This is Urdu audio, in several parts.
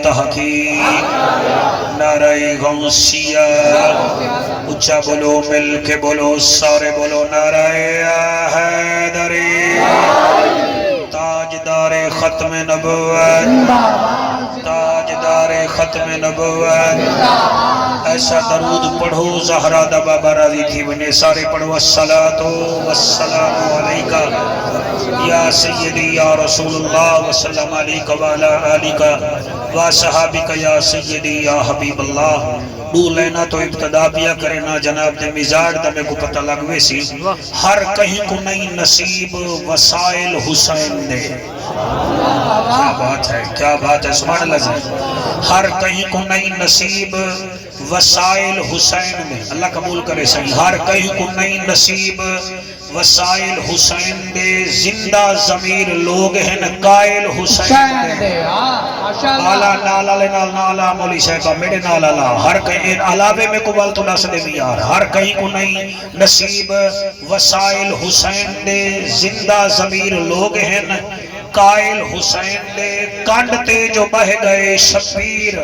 تحقیق، نعرہ غوثیہ، اچھا بولو مل کے بولو سارے بولو نعرہ حیدری، تاجدار ختم نبوت، تاجدار ختم نبوت. ایسا درود پڑھو زہرا دا بابا راضی تھی بنے سارے پڑھو الصلاة والسلام علیکہ یا سیدی یا رسول اللہ وسلم علیکہ وعلا آلیکہ وصحابکہ یا سیدی یا حبیب اللہ. دو لینا تو ابتدا بیا کرنا جناب دے مزاج دا میں کو پتہ لگوے سی ہر کہیں کو نئی نصیب وسائل حسین دے. کیا بات ہے کیا بات ہے سبحان اللہ. ہر کہیں کو نئی نصیب وسائل حسین دے. اللہ قبول کرے صحیح. ہر کہیں کو نئی نصیب وسائل حسین دے. زندہ ضمیر لوگ ہیں قائل حسین دے. آلہ نالا لنال نالا مولی صاحبہ میرے نالا لا. ہر کہیں علاوے میں قبال تو ناس دے بھی یار. ہر کہیں کو نئی نصیب وسائل حسین دے. زندہ ضمیر لوگ ہیں قائل حسین دے. کانڈتے جو بہ گئے شبیر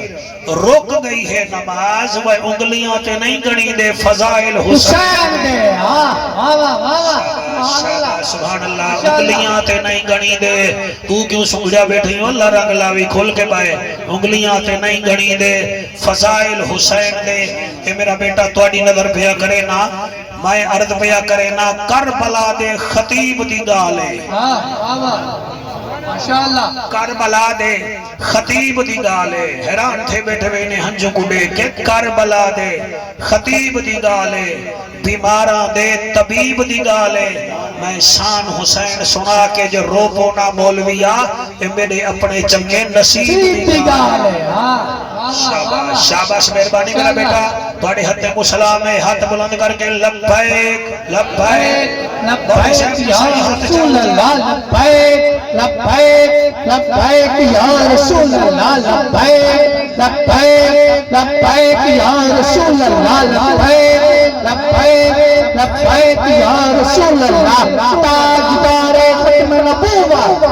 رک گئی ہے نماز وہ انگلیاں تے نہیں گنی دے فضائل حسین دے. سبحان اللہ. انگلیاں تے نہیں گنی دے. تو کیوں سنگڑیا بیٹھی ہو اللہ رنگ لاوی کھول کے پائے. انگلیاں تے نہیں گنی دے فضائل حسین دے. اے میرا بیٹا توڑی نظر پیا کرے نا میں عرض پیا کرے نا کربلا دے خطیب دی گالے. کربلا دے خطیب دی گالے. حیران تھے بیٹھے وینے ہنجو کڈے کہ کربلا دے خطیب دی گالے. بیماراں دے طبیب دی گالے. میں شان حسین سنا کے جو رو پونا مولویا اے میرے اپنے چنگے نصیب دی گالے. شاباش شاباش مہربانی میرا بیٹا. تھوڑے ہاتھ کو سلام ہے. ہاتھ بلند کر کے لبیک لبیک لبیک یا رسول اللہ لبیک لبیک لبیک یا رسول اللہ لبیک لبیک لبیک یا رسول اللہ لبیک لبیک لبیک یا رسول اللہ. تاجدار ختم نبوت.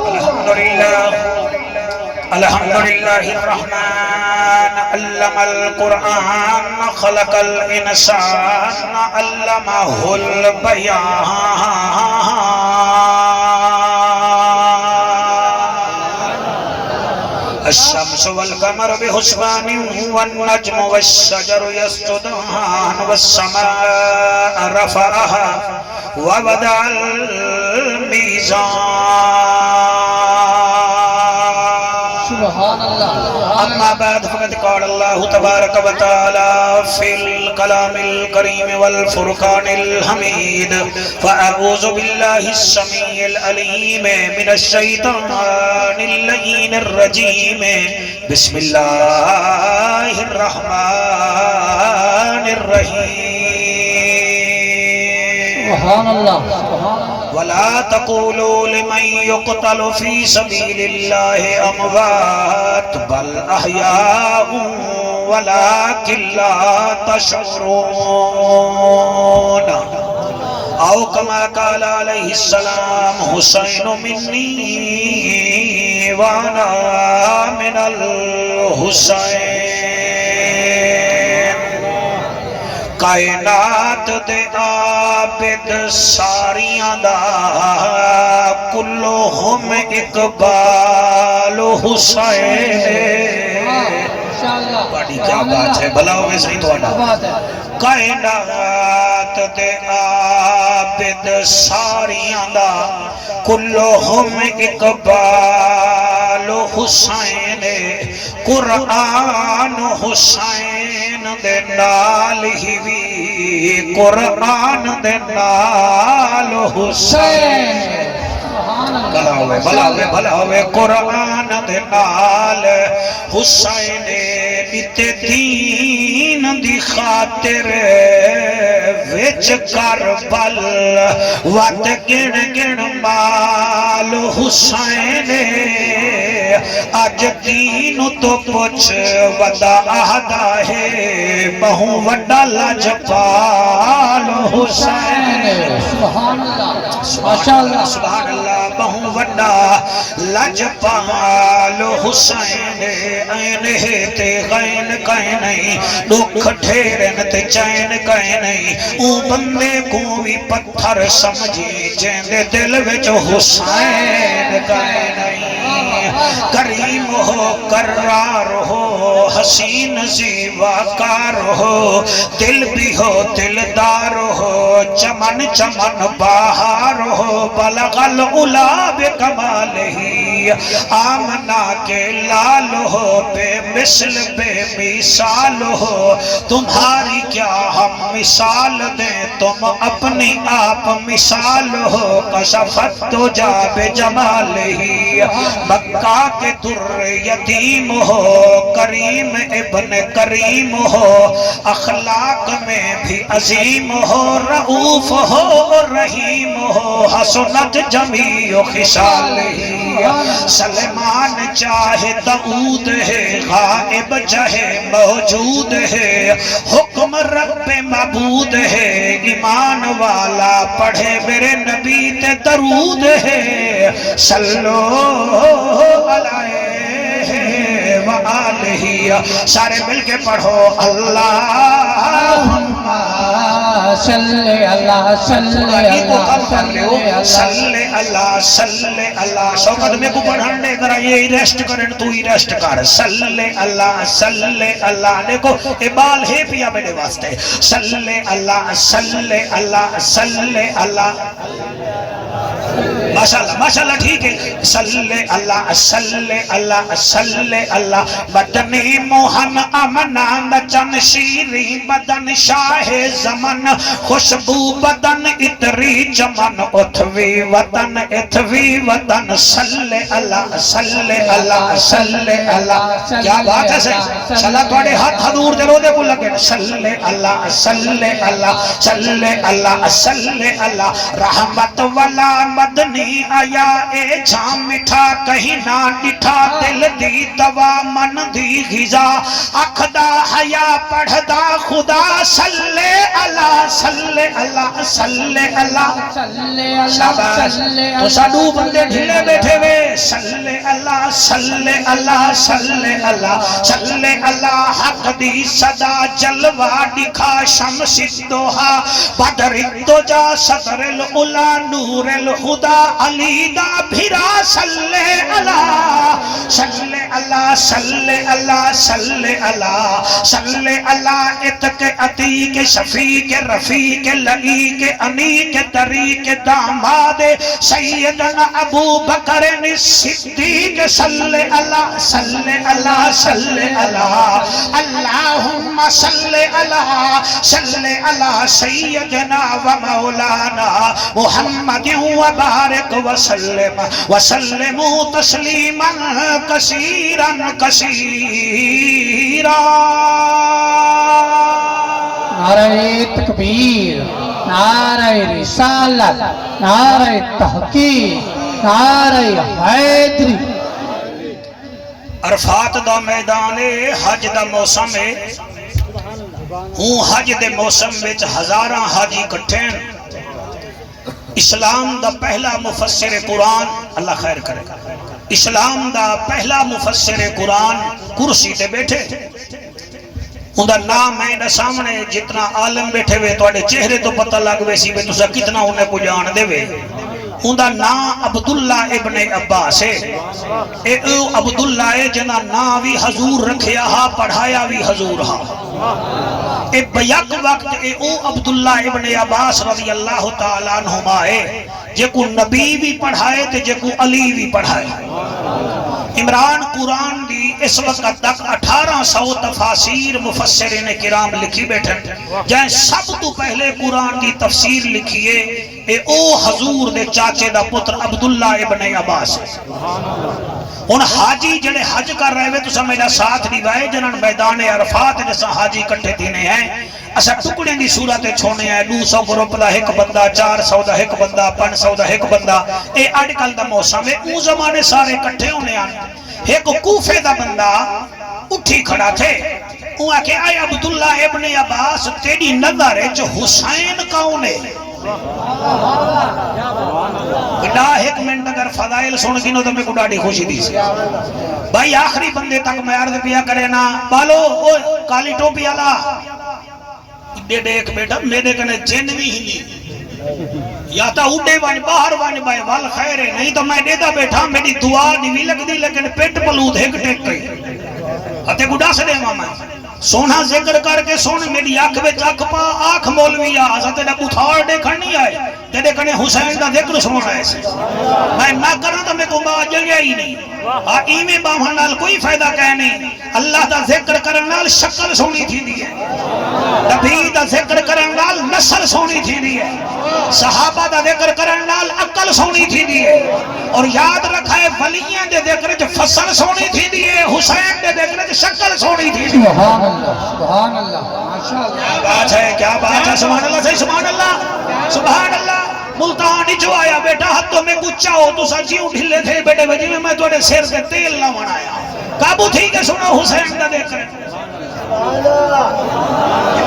الحمدللہ الحمدللہ الرحمن علم القرآن خلق الانسان علمہ البیان. الشمس والقمر بحسبان والنجم والشجر يسجدان والسماء رفعها ووضع الميزان. اما بعد فقد قال الله تبارك وتعالى في الكلام الكريم والفرقان الحميد فأعوذ بالله السميع العليم من الشيطان اللعين الرجيم. بسم الله الرحمن الرحيم. سبحان الله. ولا تقولوا لمن يقتل في سبيل الله أموات بل أحياء ولكن لا تشعرون. أو كما قال عليه السلام حسين مني وأنا من الحسين. کائنات دے عابد ساریاں دا کلہم اقبال حسین. بڑی کیا بات ہے بھلا ہوئے صحیح تو آنا. کائنات دے عابد ساریاں دا کلہم اقبال حسین. قرآن حسین دے نال ہی وی قرآن دے نال حسین. بھلا ہوئے قرآن دے نال حسین. بیتے دین دی خاطر وچ کربل وات گن گن مال حسین. اج دین تو پوچھ ودا آہدا ہے بہوں وڈا لجپال حسین. سبحان اللہ. ماشاءاللہ سبحان اللہ بہو وڈا لجپال حسین این ہے تے غین کہیں نہیں دکھ ٹھیرن تے چین کہیں نہیں او بندے کو بھی پتھر سمجھی جیندے دل وچ حسین کہیں نہیں کریم ہو کرار ہو حسین زیباکار ہو دل بھی ہو دلدار ہو چمن چمن بہار ہو بلغ العلا بکمالہی آمنہ کے لال ہو بے مثل بے مثال ہو تمہاری کیا ہم مثال دیں تم اپنی آپ مثال ہو کشفت تو جا بے جمالہی مکہ کے در یتیم ہو کریم ابن کریم ہو اخلاق میں بھی عظیم ہو رؤوف ہو رحیم ہو حسنت جمیع خصالہ سلمان چاہے داؤد ہے غائب چاہے موجود ہے حکم رب معبود ہے ایمان والا پڑھے میرے نبی تے درود ہے صلو علیہ وآلہ سارے مل کے پڑھو اللہم صلی اللہ صلی اللہ صلی اللہ شوکت میں کو پڑھن دے ذرا یہ ریسٹ کرن تو ہی ریسٹ کر صلی اللہ دیکھو اے بال ہے پیا میرے واسطے صلی اللہ صلی اللہ ماشاءاللہ ٹھیک ہے صلی اللہ بدنی موہن امنا بچن شیری بدن شاہ زمن خوشبو بدن اتری چمن اتھوی وطن صلی اللہ کیا بات ہے صلی توڑے ہاتھ حضور دے رو دے کو لگے صلی اللہ رحمت والا مدنی آیا اے جھام مٹھا کہیں نہ ڈٹھا دل دی دوا من دی غذا اکھدا حیا پڑھدا خدا صلی اللہ تو ساڈو بندے ڈھیلے بیٹھے وے صلی اللہ حق دی صدا جلوہ دکھا شمس الدوحا بدر الدجا صدر العلا نور الہدا علی دا بھرا صلی اللہ اتک عتیق شفیق رفیق لعیق انیق طریق داماد سیدنا ابو بکر صدیق صلی اللہ اللہم صلی اللہ سیدنا و مولانا محمد و بارک وسلم تسلیما کثیرا نعرہ تکبیر نعرہ رسالت نعرہ تحقیق نعرہ حیدری عرفات دا میدان حج دا موسم ہے ہوں حج دے موسم وچ ہزاراں حاجی کٹھین اسلام دا پہلا مفسر قرآن اللہ خیر کرے اسلام دا پہلا مفسر قرآن کرسی تے بیٹھے اندھا نام میں دا سامنے جتنا عالم بیٹھے ہوئے تو اڈے چہرے تو پتہ لگ وے سی بے تو سا کتنا انہیں کو جان دے وے اندھا نام عبداللہ ابن عباس ہے اے او عبداللہ جنا نام بھی حضور رکھیا ہا پڑھایا بھی حضور ہا اے بیک وقت اے او عبداللہ ابن عباس رضی اللہ تعالیٰ عنہما ہے جے کو نبی بھی پڑھائے تے جے کو علی بھی پڑھائے عمران قرآن دی اس وقت تک 1800 تفاسیر مفسرین کرام لکھی بیٹھے جہاں سب تو پہلے قرآن دی تفسیر لکھیے اے او حضور دے چاچے دا پتر عبداللہ ابن عباس ان حاجی جڑے حج کر رہے ہوئے تو سمیدہ ساتھ دیوائے جنہاں میدان عرفات جیسا حاجی کٹھے دینے ہیں اسا ٹکڑیں دی صورتیں چھوڑنے ہیں 200 گروپ دا ایک بندہ 400 دا ایک بندہ 500 دا ایک بندہ اے اڈکل دا موسم ہے اون زمانے سارے کٹھے ہونے آنے ایک کوفے دا بندہ اٹھی کھڑا تھے وہ آکے آئے عبداللہ ابن عباس تیری نظر ہے جو حسین کون ہے گڈا ایک منٹ اگر فضائل سن گنو تو میں کو ڈاڑی خوشی دی سی بھائی آخری بندے تک میں عرض پیا کرے نا بالو او کالی ٹوپی والا دے دیکھ بیٹا میرے کنے جن بھی ہی نہیں یا تا اڈے وان باہر وان بھائی وال خیر ہے نہیں تو میں دیتا بیٹھا میری دعا نہیں لگ دی لیکن پیٹ پلود ایک ٹیک گئی ہتے گڈا سے دے ماما سونا ذکر کر کے سون میری آنکھ وچ اکھ پا آنکھ مولوی آ حضرت ابو تھار دیکھن نہیں آئے تیرے کنے حسین دا ذکر سن رہے سے میں نہ کروں تو میں کو با جگہ ہی نہیں ایویں باہن نال کوئی فائدہ کہہ نہیں اللہ دا ذکر کرن نال شکل سونی تھی دی ہے نبی دا ذکر کرن نال نسل سونی تھی دی ہے صحابہ دا ذکر کرن نال عقل سونی تھی دی ہے اور یاد رکھائے ولیاں دے ذکر وچ فصل سونی تھی دی ہے حسین دے ذکر وچ شکل سونی تھی دی ہے سبحان اللہ ماشاءاللہ کیا بات ہے سبحان اللہ صحیح سبحان اللہ سبحان اللہ ملتانی جو آیا بیٹا ہاتھوں میں کچھا ہو تو سچیوں ڈھلے تھے بیٹے بجی میں توڑے سیر سے تیل نہ بنایا قابو تھی کہ سنو حسین دا دیکھر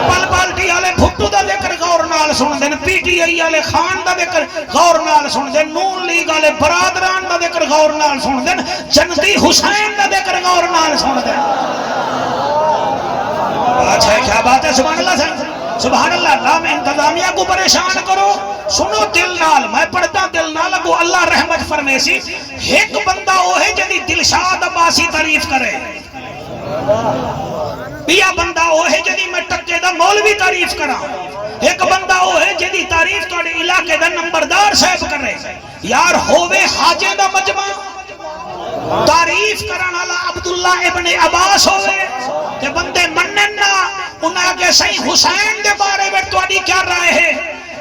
پل پالٹی آلے بھٹو دا دیکھر غور نال سن دیں پی ٹی آئی آلے خان دا دیکھر غور نال سن دیں نون لیگ آلے برادران دا دیکھر غور نال سن دیں جنتی حسین دا دیکھر غور نال سن دیں اچھا کیا بات ہے سبحان اللہ سبحان اللہ اللہ میں انتظامیہ کو پریشان کرو سنو دل نال میں پڑھتا دل نال کو اللہ رحمت فرمے سی ایک بندہ وہ ہے جنہی دلشاد عباسی تعریف کرے بیا بندہ وہ ہے جنہی میں ٹکے دا مولوی تعریف کرا ایک بندہ وہ ہے جنہی تعریف توڑے علاقے دا نمبردار صاحب کرے یار ہووے حاجے دا مجمع تعریف کرن والا عبداللہ ابن عباس ہوئے کہ بندے مننا انہاں کے صحیح حسین دے بارے میں تواڈی کیا رائے ہے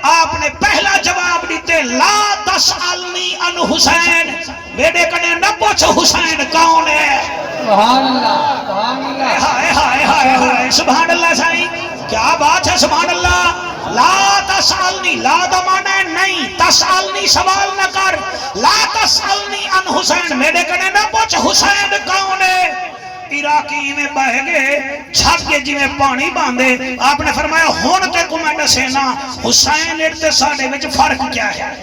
آپ نے پہلا جواب دیتے لا تسألنی عن حسین میرے کنے نہ پوچھ حسین کون ہے سبحان اللہ ہائے ہائے ہائے ہائے سبحان اللہ صحیح کیا بات ہے سبحان اللہ لا تسألنی لا دا معنی ہے نہیں تسألنی سوال نہ کر لا تسألنی عن حسین میرے کنے نہ پوچھ حسین کون ہے عراقی میں بہ گئے چھپ کے جی میں پانی باندھے آپ نے فرمایا ہون تے کو میں نسینا حسین اٹھتے ساڑے وچ فرق کیا ہے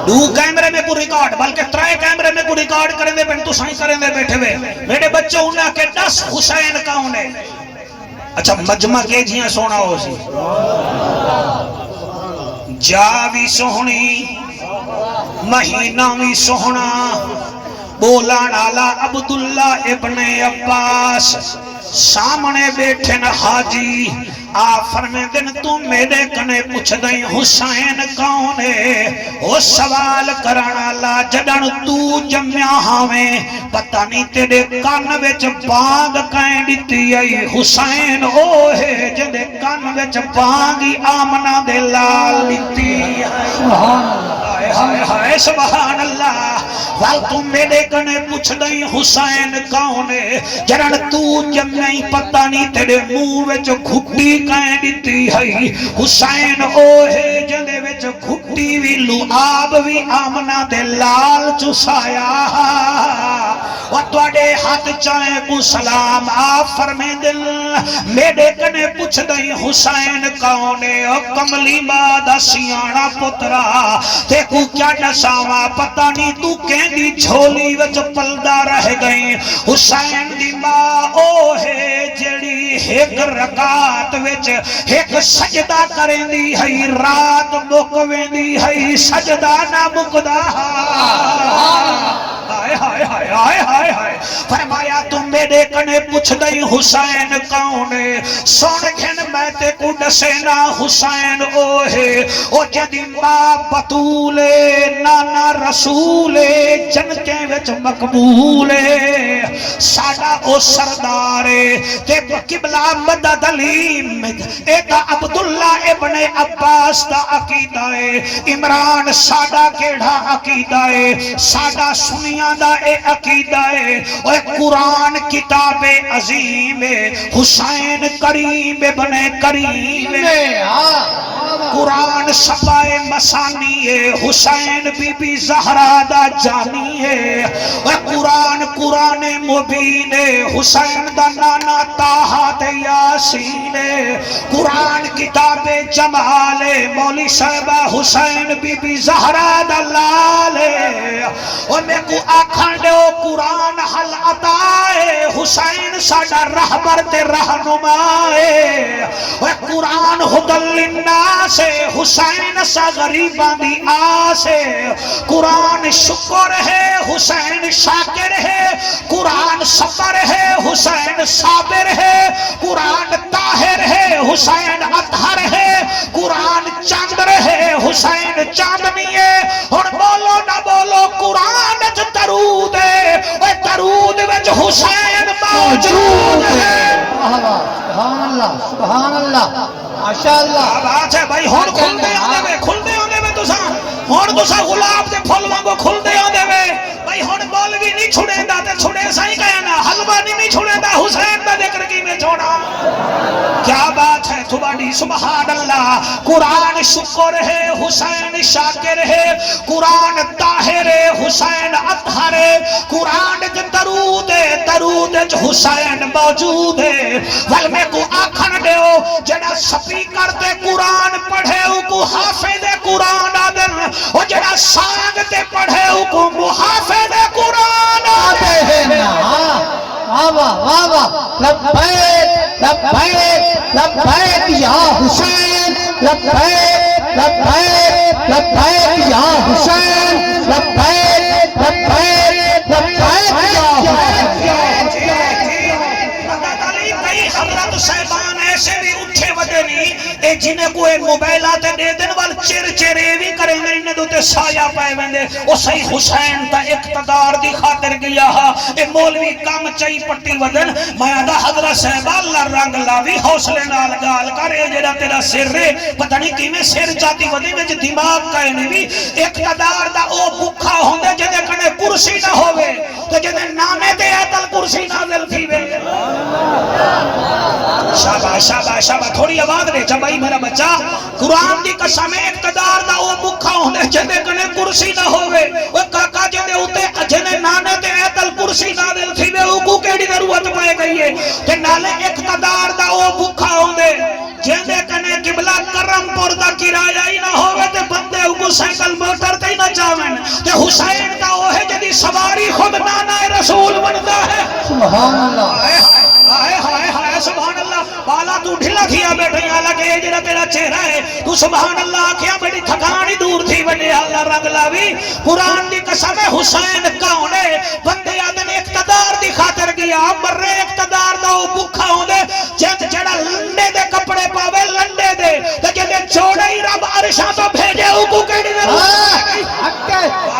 دو کیمرے میں کو ریکارڈ بلکہ ترائے کیمرے میں کو ریکارڈ کریں دے پہن تو سائیں کریں دے بیٹھے ہوئے میرے بچے انہاں کے 10 حسین کون ہے اچھا مجمع کے جیاں سونا ہو سی جاوی سہنی مہینہ بھی سہنا بولان آلا عبداللہ ابن عباس سامنے بیٹھن حاجی فرمے دن تو میرے کنے پوچھ دیں حسین کون ہے وہ سوال کرانا لا جڑن تو جمعہ ہمیں پتہ نہیں تیرے کان وچ بانگ کہیں دیتی ہے حسین او ہے جدے کان وچ بانگی آمنہ دے لال دیتی ہے سبحان اللہ ہائے ہائے سبحان اللہ وال تم میرے کنے پوچھ دیں حسین کون ہے جڑن تو جمعہ پتہ نہیں تیرے منہ وچ گھٹی کہیں دیتی ہے حسین او ہے جدے وچ گھٹی وی لعاب وی آمنہ دے لال چسایا و توڑے ہاتھ چاہیں کو سلام آپ فرمے دل میرے کنے پوچھ دیں حسین کون ہے او کملی مادہ سیانا پترا تے کو کیا نساوا پتہ نہیں تو کہیں دی جھولی وچ پلدہ رہ گئیں حسین دی ماں او ہے جڑی ایک رکعت وچ ایک سجدہ کریں دی ہے رات مکویں دی ہے سجدہ نہ مکدا ہائے ہائے ہائے ہائے ہائے ہائے فرمایا تم میرے کنے پوچھ دیں حسین کون ہے سن گھن میں تے کو دسینا حسین او ہے او جدی ماں بطول نانا رسول جنتے وچ مقبول ساڈا او سردار تے قبلہ مدد علیم اے دا عبداللہ ابن عباس دا عقیدہ ہے عمران ساڈا کیڑا عقیدہ ہے، ساڈا سنیاں دا اے عقیدہ ہے، اوے قرآن کتاب عظیم ہے، حسین کریم ابن کریم ہے، قرآن صفائے مسانی ہے، حسین بی بی زہرا دا جانی ہے، اوے قرآن قرآن مبین ہے، حسین دا نانا طاہا تے یاسین ہے، قرآن کتاب جمال ہے، مولی صاحبہ حسین بی بی زہرا دا لال ہے، اور میں کو آکھاں دے او قرآن حل عطا ہے، حسین ساڈا رہبر تے رہنما ہے، اور قرآن ہدل للناس ہے، حسین سا غریباں دی آس ہے، قرآن شکر ہے، حسین شاکر ہے، قرآن صبر ہے، حسین صابر ہے، قرآن طاہر ہے، حسین اطہر ہے، قرآن چاندر ہے، حسین چاندنی ہے، اور بولو نہ بولو قرآن وچ درود ہے، اور درود وچ حسین موجود ہے۔ سبحان اللہ سبحان اللہ ماشاءاللہ بات ہے بھائی، ہون کھلدے آنے میں تساں، ہون تساں غلاب دے پھل وانگو کھلدے آنے میں بھائی، ہون مولوی نہیں چھڑے دا تے چھڑے سائیں کہنا، حلوانی نہیں چھڑے دا حسین دا ذکر کی میں چھوڑا، کیا بات ہے تمہاری، سبحان اللہ۔ قرآن شکر ہے، حسین شاکر ہے، قرآن طاہر ہے، حسین اطہر ہے، قرآن درود ہے، درود حسین موجود ہے، ول میں کو آکھن دیو جڑا سپیکر تے قرآن پڑھے او کو حافظ قرآن آدن، اور جڑا سانگ تے پڑھے او کو محافظ قرآن آدن۔ واہ واہ واہ، لبیک لبیک لبیک یا حسین، لبیک لبیک لبیک یا حسین، لبیک لبیک لبیک یا حسین۔ حضرت صاحبان ایسے بھی اٹھے وڈے نہیں، اے جنہیں کوئی موبائلات دے دن وال چر چرے بھی کریں گے، انہیں دوتے سایہ پائے ویندے، او صحیح حسین تا اقتدار دی خاطر گیا ہا، اے مولوی کام چاہی پٹی ودن، میں آدھا حضرت صاحبان اللہ رنگ لاوی حوصلے نال گال کرے، جڑا تیرا سر رے، پتہ نہیں کی میں سر چاہتی ودی میں دماغ کہنے بھی، اقتدار دا او بکھا ہوندے جدے کنے کرسی نہ ہوئے، تو جدے نامے دے ایتل کرسی نازل تھی وے۔ شاباش شاباش شاباش، تھوڑی آواز دے چا بھائی میرا بچہ، قرآن دی قسم اقتدار دا او بکھا ہوندے جدے کنے کرسی نہ ہوئے، وہ کاکا جدے ہوتے جنے نانے تے ایتل کرسی نہ دل تھی وے، او کو کیڑی ضرورت پائے گئی ہے، کہ نالے اقتدار دا او بکھا ہوندے جندے کنے قبلہ کرم پور دا کرایہ ہی نہ ہوئے تے بندے کو سائیکل موٹر تے ہی نہ جاویں، تے حسین دا وہ ہے جدی سواری خود نانا رسول بنتا ہے۔ سبحان اللہ ہائے ہائے ہائے سبحان اللہ، بالا تو ڈھلا کیا بیٹھے حالانکہ یہ جڑا تیرا چہرہ ہے، تو سبحان اللہ کیا بیٹی تھکانی دور تھی بنے اللہ رنگ لاوی۔ قرآن دی قسم حسین کون ہے، بندے آدن اقتدار دی خاطر گیا، مرے اقتدار دا وہ بکھا ہوں دے، جڑا لنڈے دے کپڑے پاوے لنڈے دے، لیکن دے چھوڑے ہی رب عرشاں تو بھیجے او کو کہڑی دے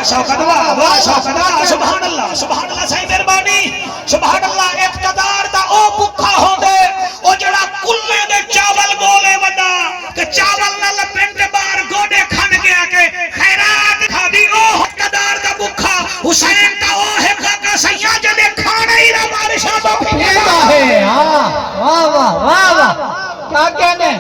سبحان اللہ سبحان اللہ صحیح مہربانی، سبحان اللہ اقتدار دا او بکھا ہوں دے، او جڑا کلے دے چاول گولے وڈا، کہ چاول نہ لپنٹ بار گوڑے کھن گیا کہ خیرات کھا دی، او اقتدار دا بکھا حسین دا او ہے کاکا سیاں جدے کھانا ہی رب عرشاں تو بھیجے ہے۔ واہ واہ واہ واہ، کیا کہنے،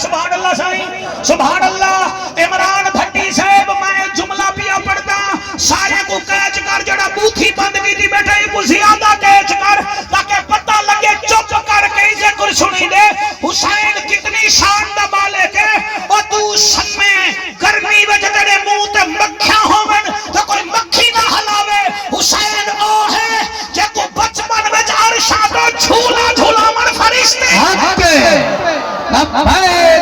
سبحان اللہ سائیں سبحان اللہ۔ عمران بھٹی صاحب میں جملہ پیا پڑھتا، سارے کو کیچ کر جڑا بوتھی بند کی تھی بیٹھے کو زیادہ کیچ کر تاکہ پتہ لگے، چپ کر کے اسے کچھ سنی دے، حسین کتنی شان دا مالک ہے، اور تو سمے گرمی وجہ تیرے منہ تے مکھیاں ہومن تو کوئی مکھی نہ ہلاوے، حسین او ہے جے کو بچپن وچ عرشاں تو جھولا جھولا من فرشتے لبیک لبیک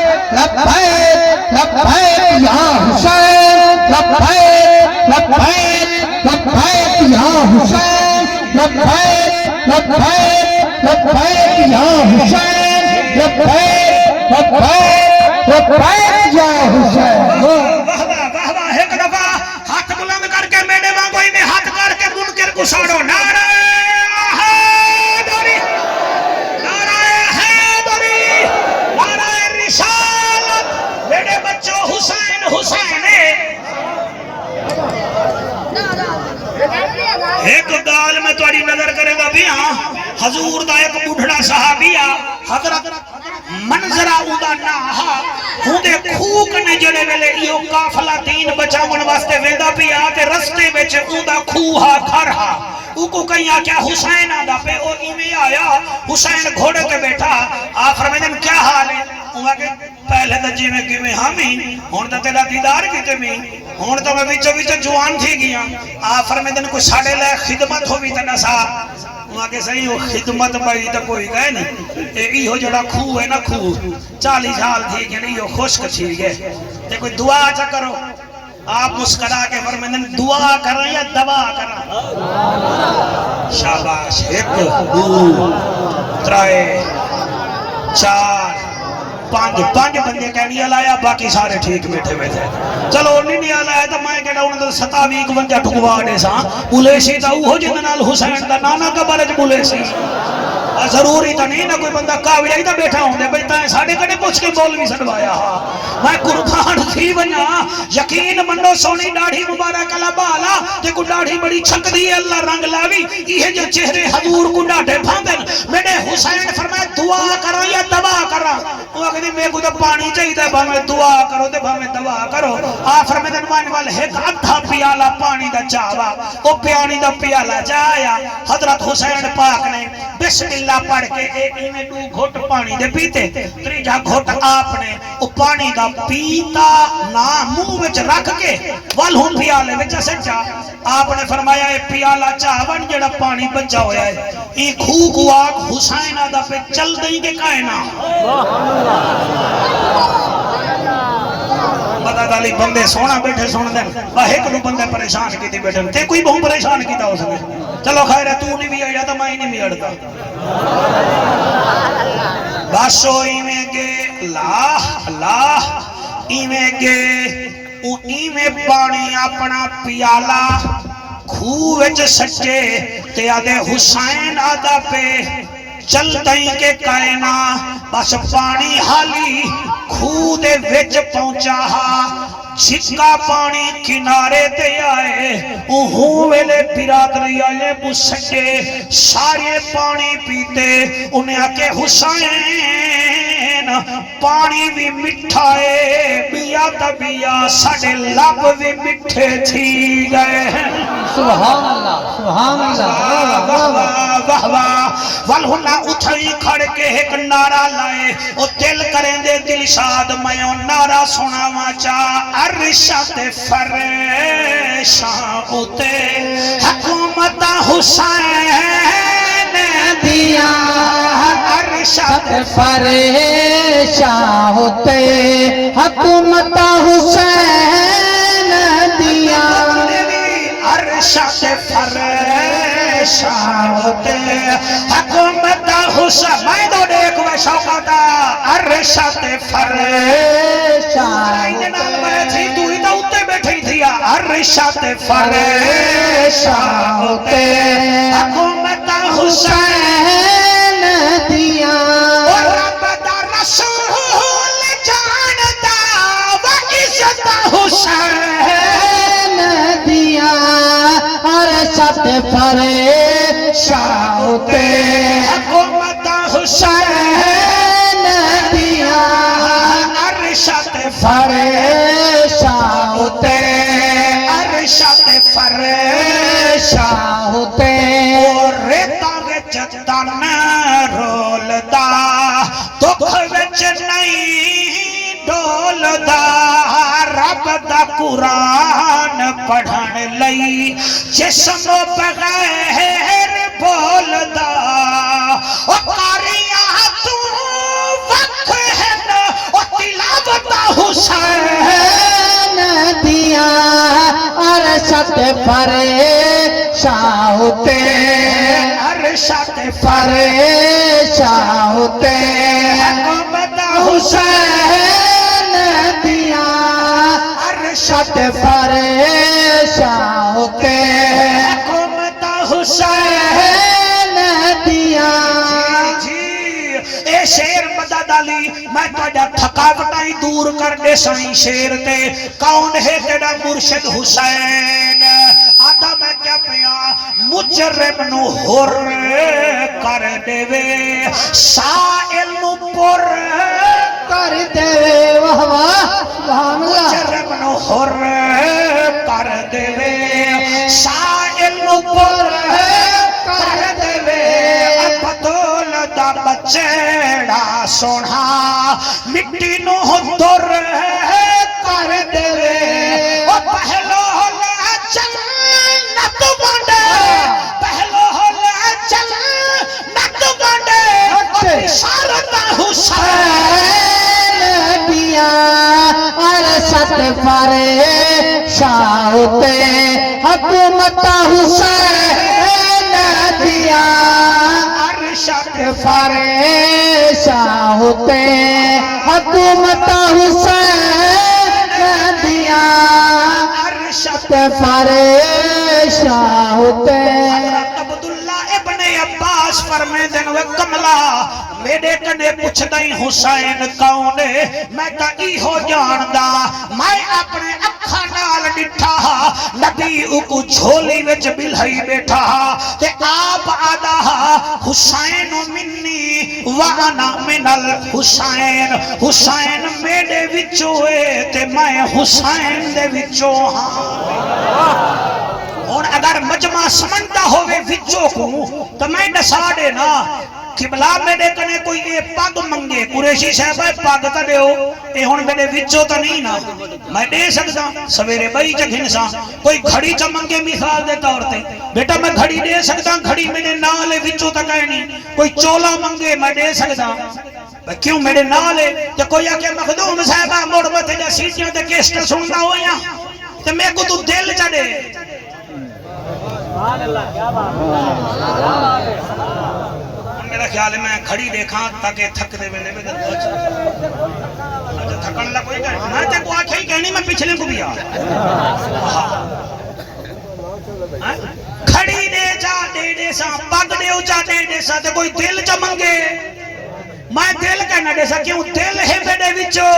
لبیک یا حسین، لبیک لبیک لبیک یا حسین، لبیک لبیک لبیک یا حسین، لبیک لبیک لبیک یا حسین۔ واہ واہ واہ واہ، ایک دفعہ ہاتھ بلند کر کے میرے وانگوئی میں ہاتھ کر کے منکر کو ساڑو، نعرہ حیدری، نعرہ حیدری، نعرہ رسالت، میرے بچوں حسین حسین ایک گال میں تھوڑی نظر کرے گا بھی ہاں حضور دا ایک بڑھڑا صحابی حضرت منظرہ اوندا نہ ہوندے خوک نے جڑے ویلے ایو قافلہ دین بچاون واسطے ویندا پیا تے رستے وچ اوندا کھوہا کھرہا او کو کہیں آ کیا حسین آندا پہ او ایویں آیا حسین گھوڑے تے بیٹھا آپ فرمائیں کیا حال ہے انہاں کہ پہلے تے جویں کیویں ہمیں ہن تے تیرا دیدار کیتے میں ہن تے میں وچوں وچ جوان تھی گیا آپ فرمائیں کوئی ساڈے لے خدمت ہووی تے نسا وہاں کے صحیح ہو خدمت بھائی تو کوئی گئے نہیں یہ ہو جڑا کھو ہے نا کھو 40 سال تھی کہ نہیں یہ خشک تھی گئے تے کوئی دعا چا کرو آپ مسکرا کے فرمائیں دعا کریں یا دوا کریں شاباش 1 2 3 4 5 بندے کہنی لایا باقی سارے ٹھیک بیٹھے بیٹھے چلو انہیں نہیں لایا تو میں کہنا انہوں نے 27 ٹھکوا دے ساں بولے سی تا وہ جن نال حسین دا نانا کا بارے بولے سی ضروری تا نہیں نہ کوئی بندہ کاوڑا ہی تا بیٹھا ہوندے بھئی تائیں ساڑھے کڑے پوچھ کے بول بھی سڑوایا میں قربان تھی بنا یقین منو سونی ڈاڑھی مبارک اللہ بالا تے کو ڈاڑھی بڑی چھک دی اللہ رنگ لاوی یہ جو چہرے حضور کو ڈاڑھے بھاندن میرے حسین فرمائے دعا کرو یا دوا کرو وہ کہتے میں کو تو پانی چاہی دے بھامے دعا کرو دے بھامے دوا کرو آفر میں دنوان والے ایک ادھا پیالا پانی دا چاوا وہ پیانی دا پیالا جایا حضرت حسین پاک نے بسم اللہ پڑھ کے ایمیں 2 گھٹ پانی دے پیتے 3 گھٹ آپ نے وہ پانی دا پیتا نا منہ وچ رکھ کے والہوں پیالے وچ سچا آپ نے فرمایا اے پیالا چاون جڑا پانی بچا ہویا ہے ای کھو کو آگ حسین آدھا پہ چل دیں گے کائنا بتا دالی بندے سونا بیٹھے سونا دیں ایک نو بندے پریشان کی تھی بیٹھے تے کوئی بہت پریشان کی تھا اس نے چلو خیر ہے تو نہیں بھی آیا تو میں نہیں بھی اڑتا باسو ایمیں گے لاہ ایمیں گے ایمیں پانی اپنا پیالا کھوچ سچے تے آدھے حسین آدھا پہ چل دیں کے کائنا بس پانی حالی کھو دے وچ پہنچا چھکا پانی کنارے تے آئے اوہوں ویلے برادری آئے بسکے سارے پانی پیتے انہیں آکے حسین پانی بھی مٹھائے بیا تبیا ساڑے لب بھی مٹھے تھی گئے سبحان اللہ واہ واہ والہنہ اٹھائی کھڑ کے ایک نعرہ لائے او دل کریں دے دل شاد میں او نعرہ سنا واچا عرشت فریشاں اتے حکومت حسین دیا عرشت فریشاں ہوتے حکومت حسین دیا عرشت فریشاں ہوتے حکومت حسین میں دو دیکھ میں شوقاتا عرشت فریشاں عرشت فریشاں ہوتے حکومت حسین دیا اور رب دا رسول جانتا و عزت حسین دیا عرشت فریشاں ہوتے حکومت حسین دیا عرشت فریشاں ہوتے عرشت فریشاں ہوتے اور ریتا وچ تن رولدا دکھ وچ نہیں ڈولدا رب دا قرآن پڑھن لئی جسم بغیر بولدا او قاریاں تو وقت ہے نا او تلاوت حسین دیا عرشت فریشاں ہوتے عرشت فریشاں ہوتے حکومت حسین دیا عرشت فریشاں ہوتے حکومت حسین دیا جی اے شیر مدہ دالی میں تجا تھکاوٹائی دور کر دے سائیں شیر تے کون ہے تیرا مرشد حسین آدھا میں کیا پیا مجرم نو ہر کر دے وے سائل نو پر کر دے واہ واہ سبحان اللہ مجرم نو ہر کر دے وے سائل نو پر کر دے وے بطول دا بچڑا سونا مٹی نو در کر دے وے او پہلو لا چل نت بانڈے پہلو لا چل نت بانڈے بشارت حسین دیا عرصت پرے شاہتے حکومت حسین دیا عرصت پرے شاہتے حکومت حسین دیا عرصت پرے شاہتے عبداللہ ابن عباس فرمے دن و کملا میرے کنے پوچھ دائیں حسین کونے میں تا ای ہو جاندہ میں اپنے اکھا نال ڈٹھا نبی اکو جھولی وچ بلہی بیٹھا تے آپ آدھا حسین منی وانا من الحسین حسین میرے وچوے تے میں حسین دے وچو ہاں اور اگر مجمع سمندہ ہوئے وچو کو تو میں نسا دے نا قبلہ میرے کنے کوئی اے پاگ منگے قریشی صاحب ہے پاگ تا دے ہو اے ہون میرے وچو تا نہیں نا میں دے سکتا سویرے بھائی چا گھنسا کوئی گھڑی چا منگے مثال دے طور تے بیٹا میں گھڑی دے سکتا گھڑی میرے نالے وچو تا کہے نہیں کوئی چولا منگے میں دے سکتا کیوں میرے نالے کہ کوئی آکے مخدوم صاحبہ موڑ بتے جا سیٹیاں تے کیسٹر سننا ہو یا تے میں کو تو دل چا دے میرا خیال ہے میں کھڑی دیکھاں تاکہ تھک دے میں لے تھکن لگا کوئی کہنے میں تے کو آکھیں کہنی میں پچھلے کو بھی آ کھڑی دے جا دے سا پاگ دے جا دے سا تے کوئی دل چا منگے میں دل کہنا دے سا کیوں دل ہے میرے وچو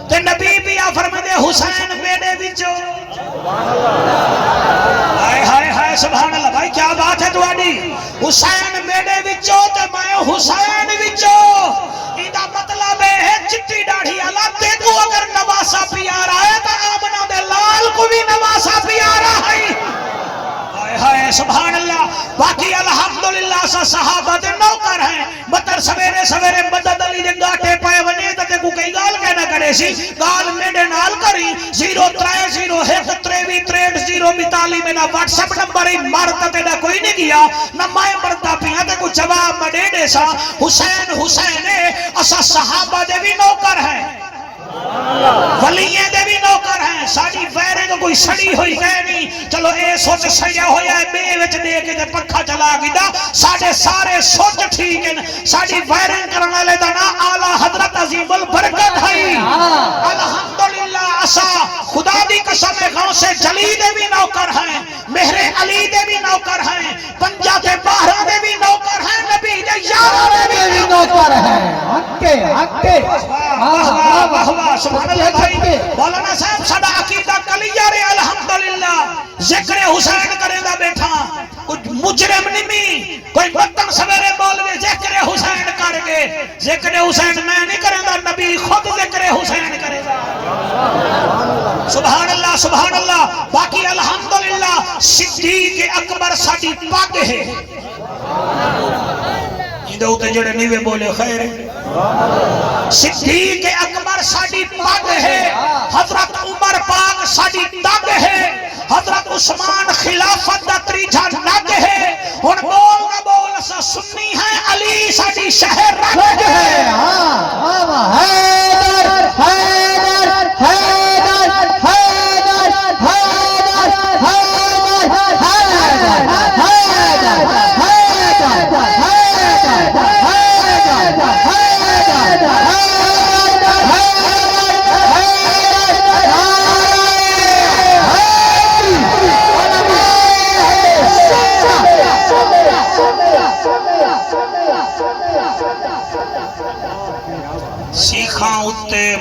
تے نبی بھی آ فرما دے حسین میرے وچو ہائے ہائے ہائے سبحان اللہ بھائی کیا بات ہے تواڈی حسین میرے وچو تے میں حسین وچو ایندا مطلب ہے چٹی داڑھی والا تے کو اگر نواسا پیارا ہے تے آمنہ دے لال کو بھی نواسا پیارا ہے ہائے ہائے سبحان اللہ باقی الحمدللہ سا صحابہ دے نوکر ہیں مطر سویرے سویرے مدد علی دے گاٹے پائے ونی تے کو کئی گال کہنا کرے سی گال میڈے نال کری 03013233042 میں نا واٹس اپ نمبر ہی مارتا تے دا کوئی نہیں گیا نہ مائے مرتا پیا تے کو جواب مڈے دے سا حسین حسین اسا صحابہ دے بھی نوکر ہیں ولییں دے بھی نوکر ہیں ساڑی ویرے کو کوئی سڑی ہوئی گئے نہیں چلو اے سوچ سڑیا ہویا ہے بے وچ دے کے دے پکھا چلا گی دا ساڑے سارے سوچ ٹھیک ہیں ساڑی ویرے کرنا لے دانا آلہ حضرت عظیم البرکت ہے الحمدللہ اسا خدا دی قسم غاؤں سے جلی دے بھی نوکر ہیں مہر علی دے بھی نوکر ہیں پنجا دے باہرہ دے بھی نوکر ہیں نبی دے یارہ دے بھی نوکر ہیں ہکے ہکے سبحان اللہ بھائی مولانا صاحب سڑا عقیدہ کلیہ رے الحمدللہ ذکر حسین کرے دا بیٹھا کچھ مجرم نمی کوئی مطن سویرے بولوے ذکر حسین کر گے ذکر حسین میں نہیں کرے دا نبی خود ذکر حسین کرے دا سبحان اللہ باقی الحمدللہ صدیق اکبر ساڑی پاگ ہے دو تے جڑے نیوے بولے خیر صدیق اکبر ساڑی پاگ ہے حضرت عمر پاک ساڑی داگ ہے حضرت عثمان خلافت دا تریجہ نگ ہے ان بول نہ بول سا سنی ہے علی ساڑی شہر رگ ہے حیدر حیدر حیدر حیدر حیدر حیدر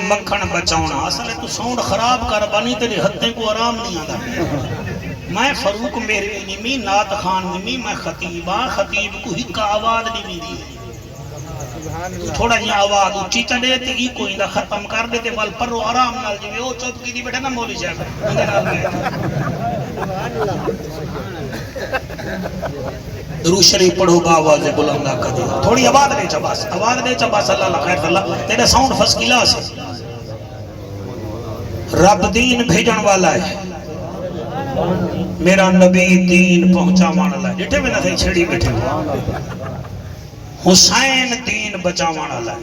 مکھن بچاؤنا اصل تو ساؤنڈ خراب کر بانی تیرے ہتھیں کو آرام نہیں آتا میں فاروق میرے نمی نات خان نمی میں خطیب ہاں خطیب کو ہی کا آواز نہیں میری تھوڑا جی آواز اچھی چڑے تے ای کوئی دا ختم کر دیتے وال پرو آرام نال جو وہ چوپ کی دی بیٹھا نا مولی صاحب درود شریف پڑھو با آواز بلندہ کدی تھوڑی آواز نہیں چباس آواز نہیں چباس اللہ خیر اللہ تیرے ساؤنڈ فس کلاس ہے رب دین بھیجن والا ہے میرا نبی دین پہنچا والا ہے جٹھے میں نہ تھے چھڑی بیٹھے ہوا حسین دین بچا والا ہے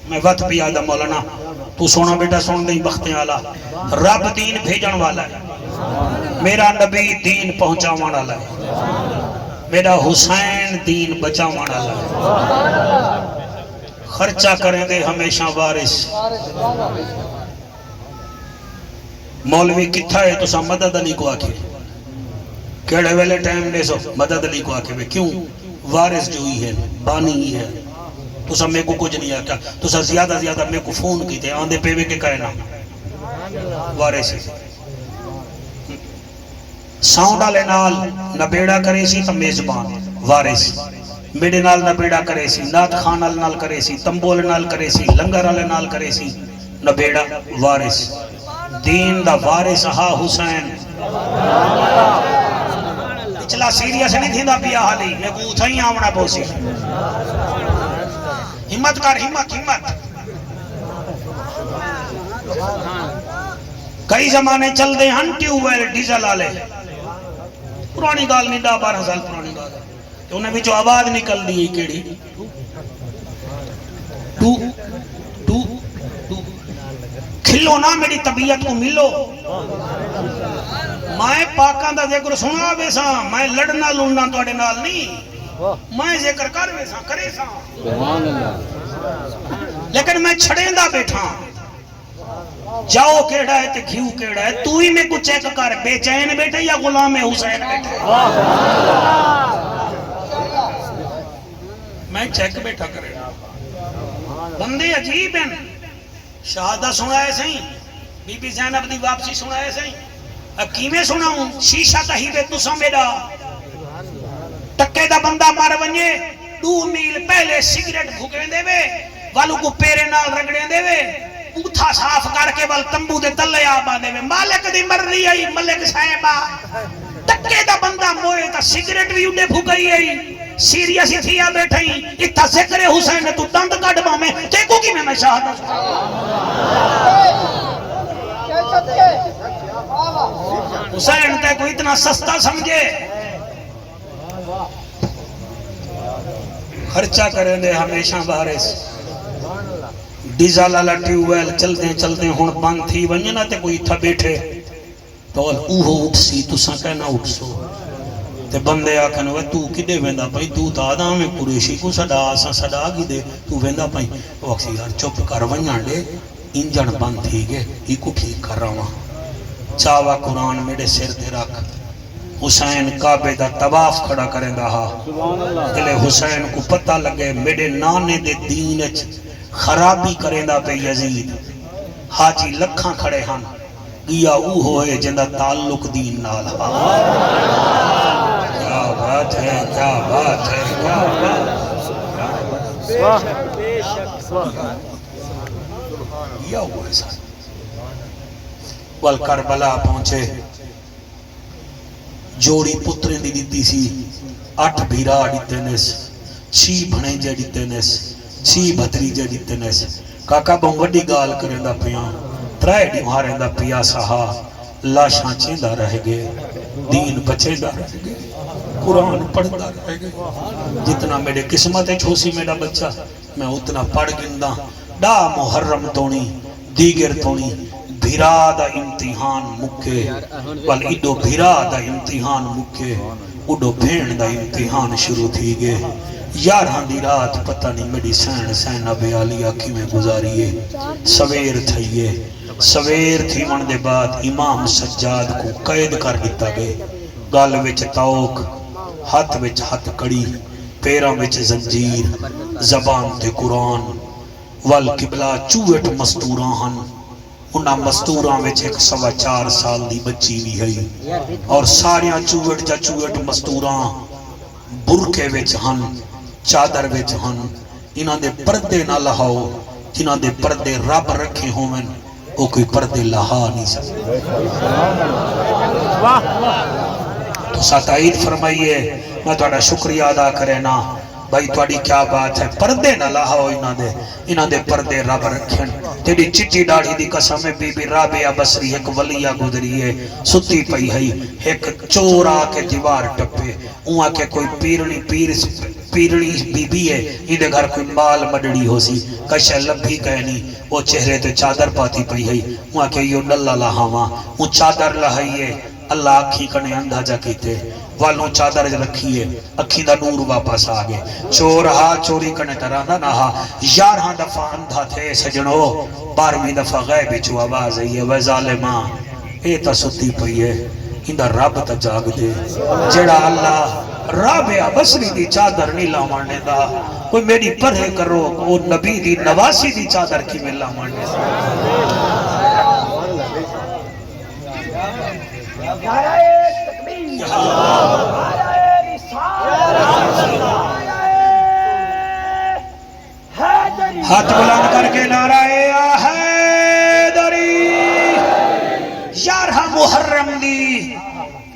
میں وقت بھی آدھا مولانا تو سونا بیٹا سن دیں بختیں آلہ رب دین بھیجن والا ہے میرا نبی دین پہنچا والا ہے میرا حسین دین بچا والا ہے خرچہ کریں گے ہمیشہ وارث مولوی کتھا ہے تو سا مدد علی کو آکھے کیڑے ویلے ٹائم دے سو مدد علی کو آکھے کیوں وارث جو ہی ہے بانی ہی ہے تو سا میں کو کچھ نہیں آکھا تو سا زیادہ میں کو فون کی تھے آندھے پیوے کے کہنا وارث ہے ساؤنڈا لے نال نبیڑا کرے سی تا میزبان وارث میڈے نال نبیڑا کرے سی نات خان نال کرے سی تمبول نال کرے سی لنگر نال کرے سی نبیڑا وارث دین دا وارث ہا حسین پچھلا سیریس نہیں تھی دا پیا حالی میں کو اتھائی آونا پوسی ہمت کر ہمت کئی زمانے چل دے ہن ٹیوبویل ڈیزل آلے پرانی گال نہیں 10-12 سال پرانی گال ہے تو انہیں بھی جو آواز نکل دی کیڑی ٹو کھلو نا میری طبیعت کو ملو میں پاکاں دا ذکر سنا بیسا میں لڑنا لڑنا توڑے نال نہیں میں ذکر کر بیسا کرے سا لیکن میں چھڑیں دا بیٹھا جاؤ کیڑا ہے تے گھیو کیڑا ہے تو ہی میں کو چیک کر بے چین بیٹھے یا غلام حسین بیٹھے میں چیک بیٹھا کرے بندے عجیب ہیں شہادہ سنائے سہیں بی بی زینب دی واپسی سنائے سہیں کیویں سناؤں شیشہ تہی بے تو سمیڑا ٹکے دا بندہ مار ونجے 2 میل پہلے سگریٹ بھوکیں دے وے والو کو پیرے نال رگڑیں دے وے اوتھا صاف کر کے وال تمبو دے تلے آبا دے وے مالک دی مر رہی آئی ملک صاحبہ ٹکے دا بندہ موئے تا سگریٹ بھی اڈے بھوکئی آئی سیریس ہی تھیا بیٹھائی اتھا ذکر حسین نے تو دند کٹ باں میں چیکو کی میں شہادہ حسین تے کو اتنا سستا سمجھے خرچہ کریں دے ہمیشہ وارث ڈیزل والا ٹیوبویل چلتے ہن بند تھی ونجے نا تے کوئی تھا بیٹھے تو اوہو اٹھ سی تساں کہنا اٹھ سو تے بندے آکھن وے تو کدے ویندا پئی تو تا آدھا میں قریشی کو سڈا اساں سڈا کی دے تو ویندا پئی او اکسی یار چپ کر ونجاں دے انجن بند تھی گئے ای کو ٹھیک کر رہا ہوں چاوا قرآن میرے سر تے رکھ حسین کعبے دا طواف کھڑا کریں دا ہا دلے حسین کو پتہ لگے میرے نانے دے دین خرابی کریں دا پہ یزید حاجی لکھاں کھڑے ہن گیا او ہوئے جندہ تعلق دین نال ہا کیا بات ہے کیا بات ہے کیا بات یہ ہوئے ساتھ والکربلا پہنچے جوڑی پتریں دی دیتی سی 8 بھیرا دیتے نیس 6 بھنے جے دیتے نیس 6 بھتری جے دیتے نیس کاکا بہن وڈی گال کریں دا پیاں 3 دی ماریں دا پیا سہا لاشاں چیندہ رہ گئے دین بچے دا رہ گئے قرآن پڑھ دا رہ گئے جتنا میرے قسمت ہے چھوسی میرا بچہ میں اتنا پڑھ گندہ ڈا محرم تونی دیگر تونی بھیرا دا امتحان مکے وال ایڈو بھیرا دا امتحان مکے اڈو بھین دا امتحان شروع تھی گئے یارہاں دی رات پتہ نہیں میری سین ابے علی آکھی میں گزاریے سویر تھئیے سویر تھی من دے بعد امام سجاد کو قید کر دیتا گئے گال وچ توک ہاتھ وچ ہاتھ کڑی پیروں وچ زنجیر زبان تے قرآن والقبلہ چوٹ مستوراں ہن انہاں مستوراں وچ 104 سال دی بچی بھی ہے اور ساریاں چوٹ جا چوٹ مستوراں برکے وچ ہن چادر وچ ہن انہاں دے پردے نہ لہاؤ جنہاں دے پردے رب رکھے ہومن وہ کوئی پردے لہا نہیں سکتے تو ساتھ فرمائیے میں تھوڑا شکریہ ادا کرے نا بھائی تھوڑی کیا بات ہے پردے نہ لاہو انہاں دے پردے رب رکھن تیری چٹی ڈاڑھی دی قسم بی بی رابعہ بصری ایک ولیہ گزری ہے ستی پئی ہے ایک چور آ کے دیوار ٹپے اوہاں کے کوئی پیرنی بی بی ہے اندے گھر کوئی مال مڈڑی ہو سی کشہ لبھی کہنی وہ چہرے تے چادر پاتی پئی ہے اوہاں کے یو نلہ لہاواں وہ چادر لہائیے اللہ اکھی کنے اندھا جا کیتے والوں چادر رکھیے اکھی دا نور واپس آگے چور ہا چوری کنے ترانا نہ ہا 11 دفعہ اندھا تھے سجنو 12ویں دفعہ غیب چو آواز ہے وے ظالماں اے تا ستی پئی ہے اندھا رب تا جاگ دے جڑا اللہ رابعہ بصری دی چادر نہیں لاوانے دا کوئی میری پرہے کرو وہ نبی دی نواسی دی چادر کی میں لاوانے دا ہاتھ بلند کر کے نعرہ حیدری 11 محرم دی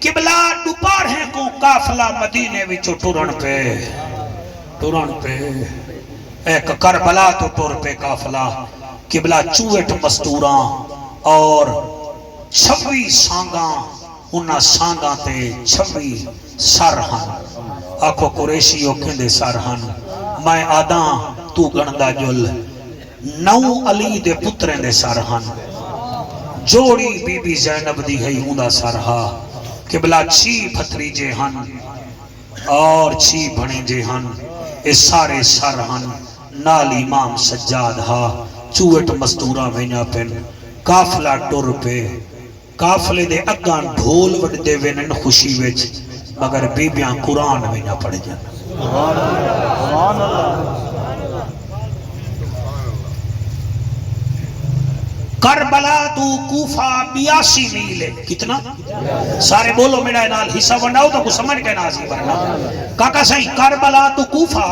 قبلہ دوپہریں کو قافلہ مدینے وچوں ٹرن پہ ایک کربلا تو ٹر پہ قافلہ قبلہ چوٹ مستوراں اور 26 سانگاں انہاں سانگاں تے 26 سر ہن آکھو قریشیوں کندے سر ہن میں آداں تو گندہ جل 9 علی دے پتریں دے سر ہن جوڑی بی بی زینب دی ہے اوندا سر ہا قبلہ 6 پھتریجے ہن اور 6 بھنیجے ہن اے سارے سر ہن نال امام سجاد ہا چوٹ مستوراں وینیا پن قافلہ ٹر پہ قافلے دے اگاں ڈھول وڈ دے وینن خوشی وچ مگر بیبیاں قرآن وینیا پڑھ جان کربلا تو کوفہ 82 میل ہے کتنا سارے بولو میرا نال حصہ بناؤ تو کچھ سمجھ کے نازی برنا کاکا صحیح کربلا تو کوفہ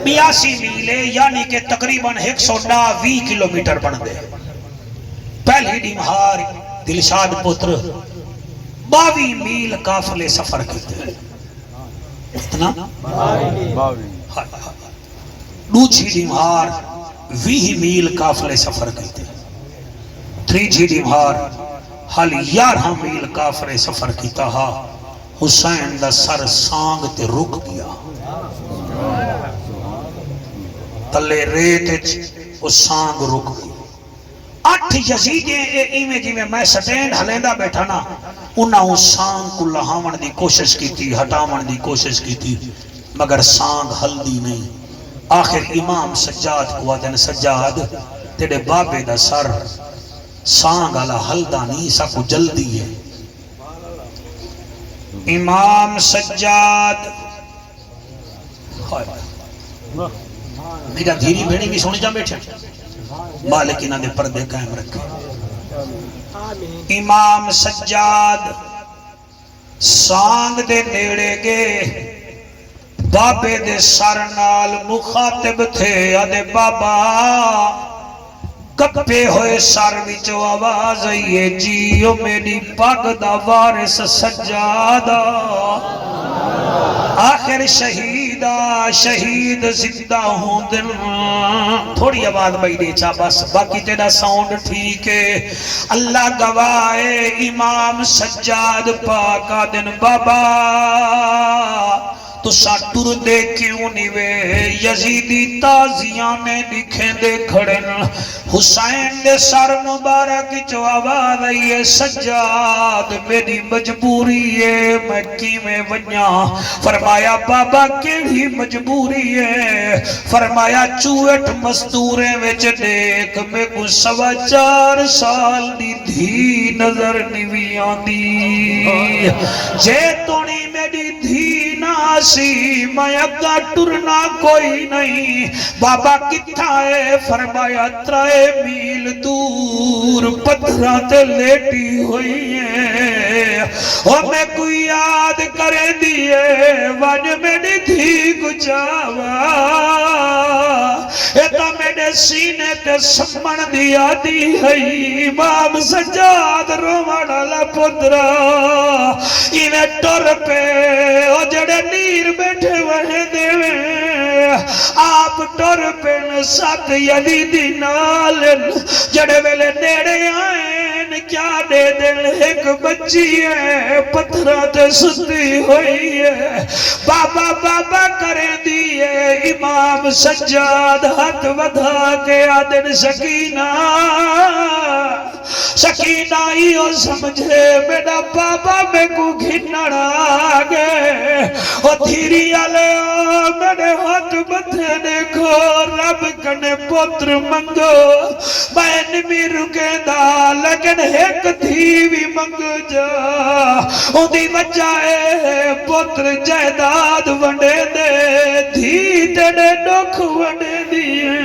82 میل ہے یعنی کہ تقریباً 120 کلومیٹر بن دے پہلی ڈیمہار دلشاد پتر 22 میل قافلے سفر کیتے کتنا 22 دوچھی ڈیمہار 20 میل قافلے سفر کیتے تریجی ڈیمہار حال 11 میل کافرے سفر کیتا ہا حسین دا سر سانگ تے رک گیا تلے ریت وہ سانگ رک گئی 8 یزیدیں ایمیں جی میں سٹینڈ ہلیندہ بیٹھا نا انہاں سانگ کو لہاون دی کوشش کی تھی ہٹاون دی کوشش کی تھی مگر سانگ ہلدی نہیں آخر امام سجاد کو آدھن سجاد تیرے بابے دا سر سانگ آلہ ہلدہ نہیں سا کو جلدی ہے امام سجاد میرا دھیری بھیڑی بھی سونے جا بیٹھے مالک انہاں نے پردے قائم رکھے امام سجاد سانگ دے نیڑے گے بابے دے سر نال مخاطب تھے آدھے بابا کپے ہوئے سر وچو آواز آئیے جیو میری پاک دا وارث سجادہ آخر شہید زندہ ہوں دن تھوڑی آواز بھائی دے چا بس باقی تیرا ساؤنڈ ٹھیک ہے اللہ گواہے امام سجاد پاکا دن بابا تو ساتور دے کیوں نیوے یزیدی تازیاں میں لکھیں دے کھڑن حسین دے سر مبارک جو آواز آئیے سجاد میری مجبوری ہے میں کی میں ونیا فرمایا بابا کیڑی مجبوری ہے فرمایا چوٹ مستورے وچ دیکھ میں کو 4.25 سال دی دھی نظر نیوی آن دی جے تونی میری دھی نہ سی میں اگا ٹرنا کوئی نہیں بابا کتھا ہے فرمایا 3 میل دور پتھراں تے لیٹی ہوئی ہے او میں کوئی یاد کرے دیئے وج میری دھی گجاوا ایتا میرے سینے تے سمن دیا دی ہے امام سجاد رومانا پترا انہیں ٹر پہ او جڑے نیر بیٹھے وہے دے آپ ٹر پہ ساتھ یدیدی نالن جڑے ویلے نیڑے آئین کیا دے دل ایک بچی ہے پتھرات ستی ہوئی ہے بابا بابا کریں دیئے امام سجاد ہاتھ ودھا کے آدن سکینہ سکینہ ہی سمجھے میرا بابا میں کو گھنڑ آگے او دھیری آلے میرے ہاتھ بدھے دیکھو رب کنے پتر منگو میں نمی رکے دا لیکن ایک دھیوی منگ جا او دی بچائے پتر جائداد ونڈے دے دھی تیرے ڈوکھ ونڈے دیئے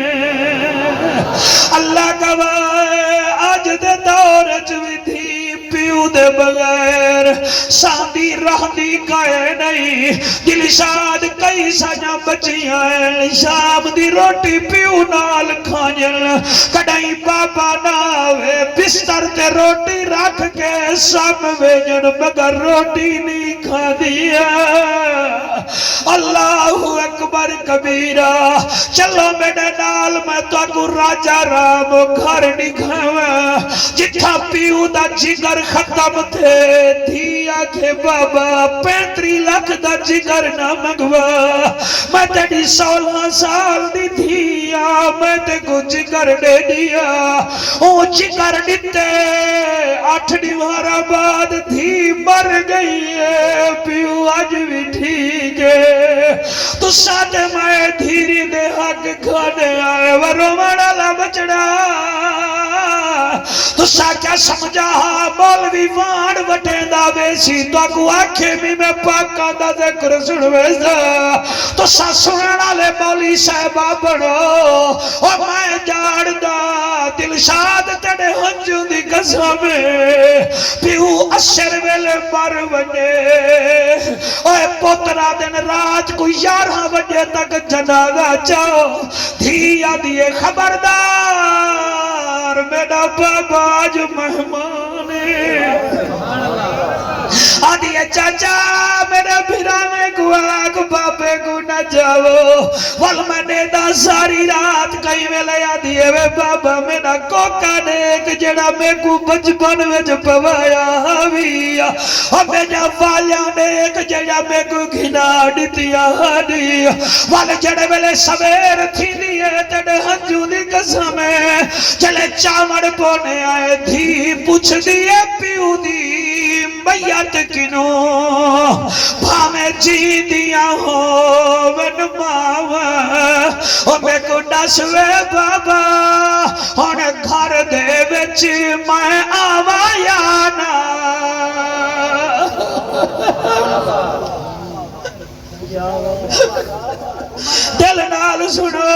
اللہ گواہ آج دے دور چوی تھی پیو دے بغیر ساندی رہنی کائے نہیں دل شاد کئی سجا بچیاں ہیں شام دی روٹی پیو نال کھانجل کڑائی بابا ناوے بستر تے روٹی رکھ کے سام ویجن مگر روٹی نہیں کھا دیا اللہ اکبر کبیرہ چلو میرے نال میں تو کو راجہ رام گھر نکھاوا جتھا پیو دا جگر ختم تھے دھیا کے بابا 35 لاکھ دا جگر نہ مگوا میں تیری 16 سال دی دھیا میں تے کو جگر دے دیا او جگر دیتے 8 دیوارہ بعد دھی مر گئی ہے پیو آج بھی ٹھیک ہے تو ساتھ میں دھیری دے حق کھانے آئے ورو مڑا بچڑا تو سا کیا سمجھا مولوی وان وٹے دا بیسی تو اگو آنکھیں میں پاکا دا ذکر سنویسا تو سا سننا لے مولی صاحبہ بڑھو اور میں جاڑ دا دل شاد تڑے ہنجو دی قسمیں پیو اشر ویلے مر ونے اوہ پوترا دن رات کو 11 بجے تک جنازہ چاہو دھیا دیئے خبردار میرا بابا آج مہمان ہے آدھیے چاچا میرے بھرانے کو آگ بابے کو نہ جاؤ والمنے دا ساری رات کئی ویلے آدھیے وے بابا میرا کوکا نیک جڑا میں کو بچپن میں جو پوایا ہویا اور میرا والیا نیک جڑا میں کو گھنا ڈتیا ہاڑی والے جڑے ویلے سویر تھی لیے تڑے ہنجو دی قسمیں چلے چامڑ پونے آئے دھی پوچھ دیئے پیو دی میت کنوں بھامے جی دیا ہو من ماوا او میں کو ڈسوے بابا اور گھر دے بچ میں آوایا نا دل نال سنو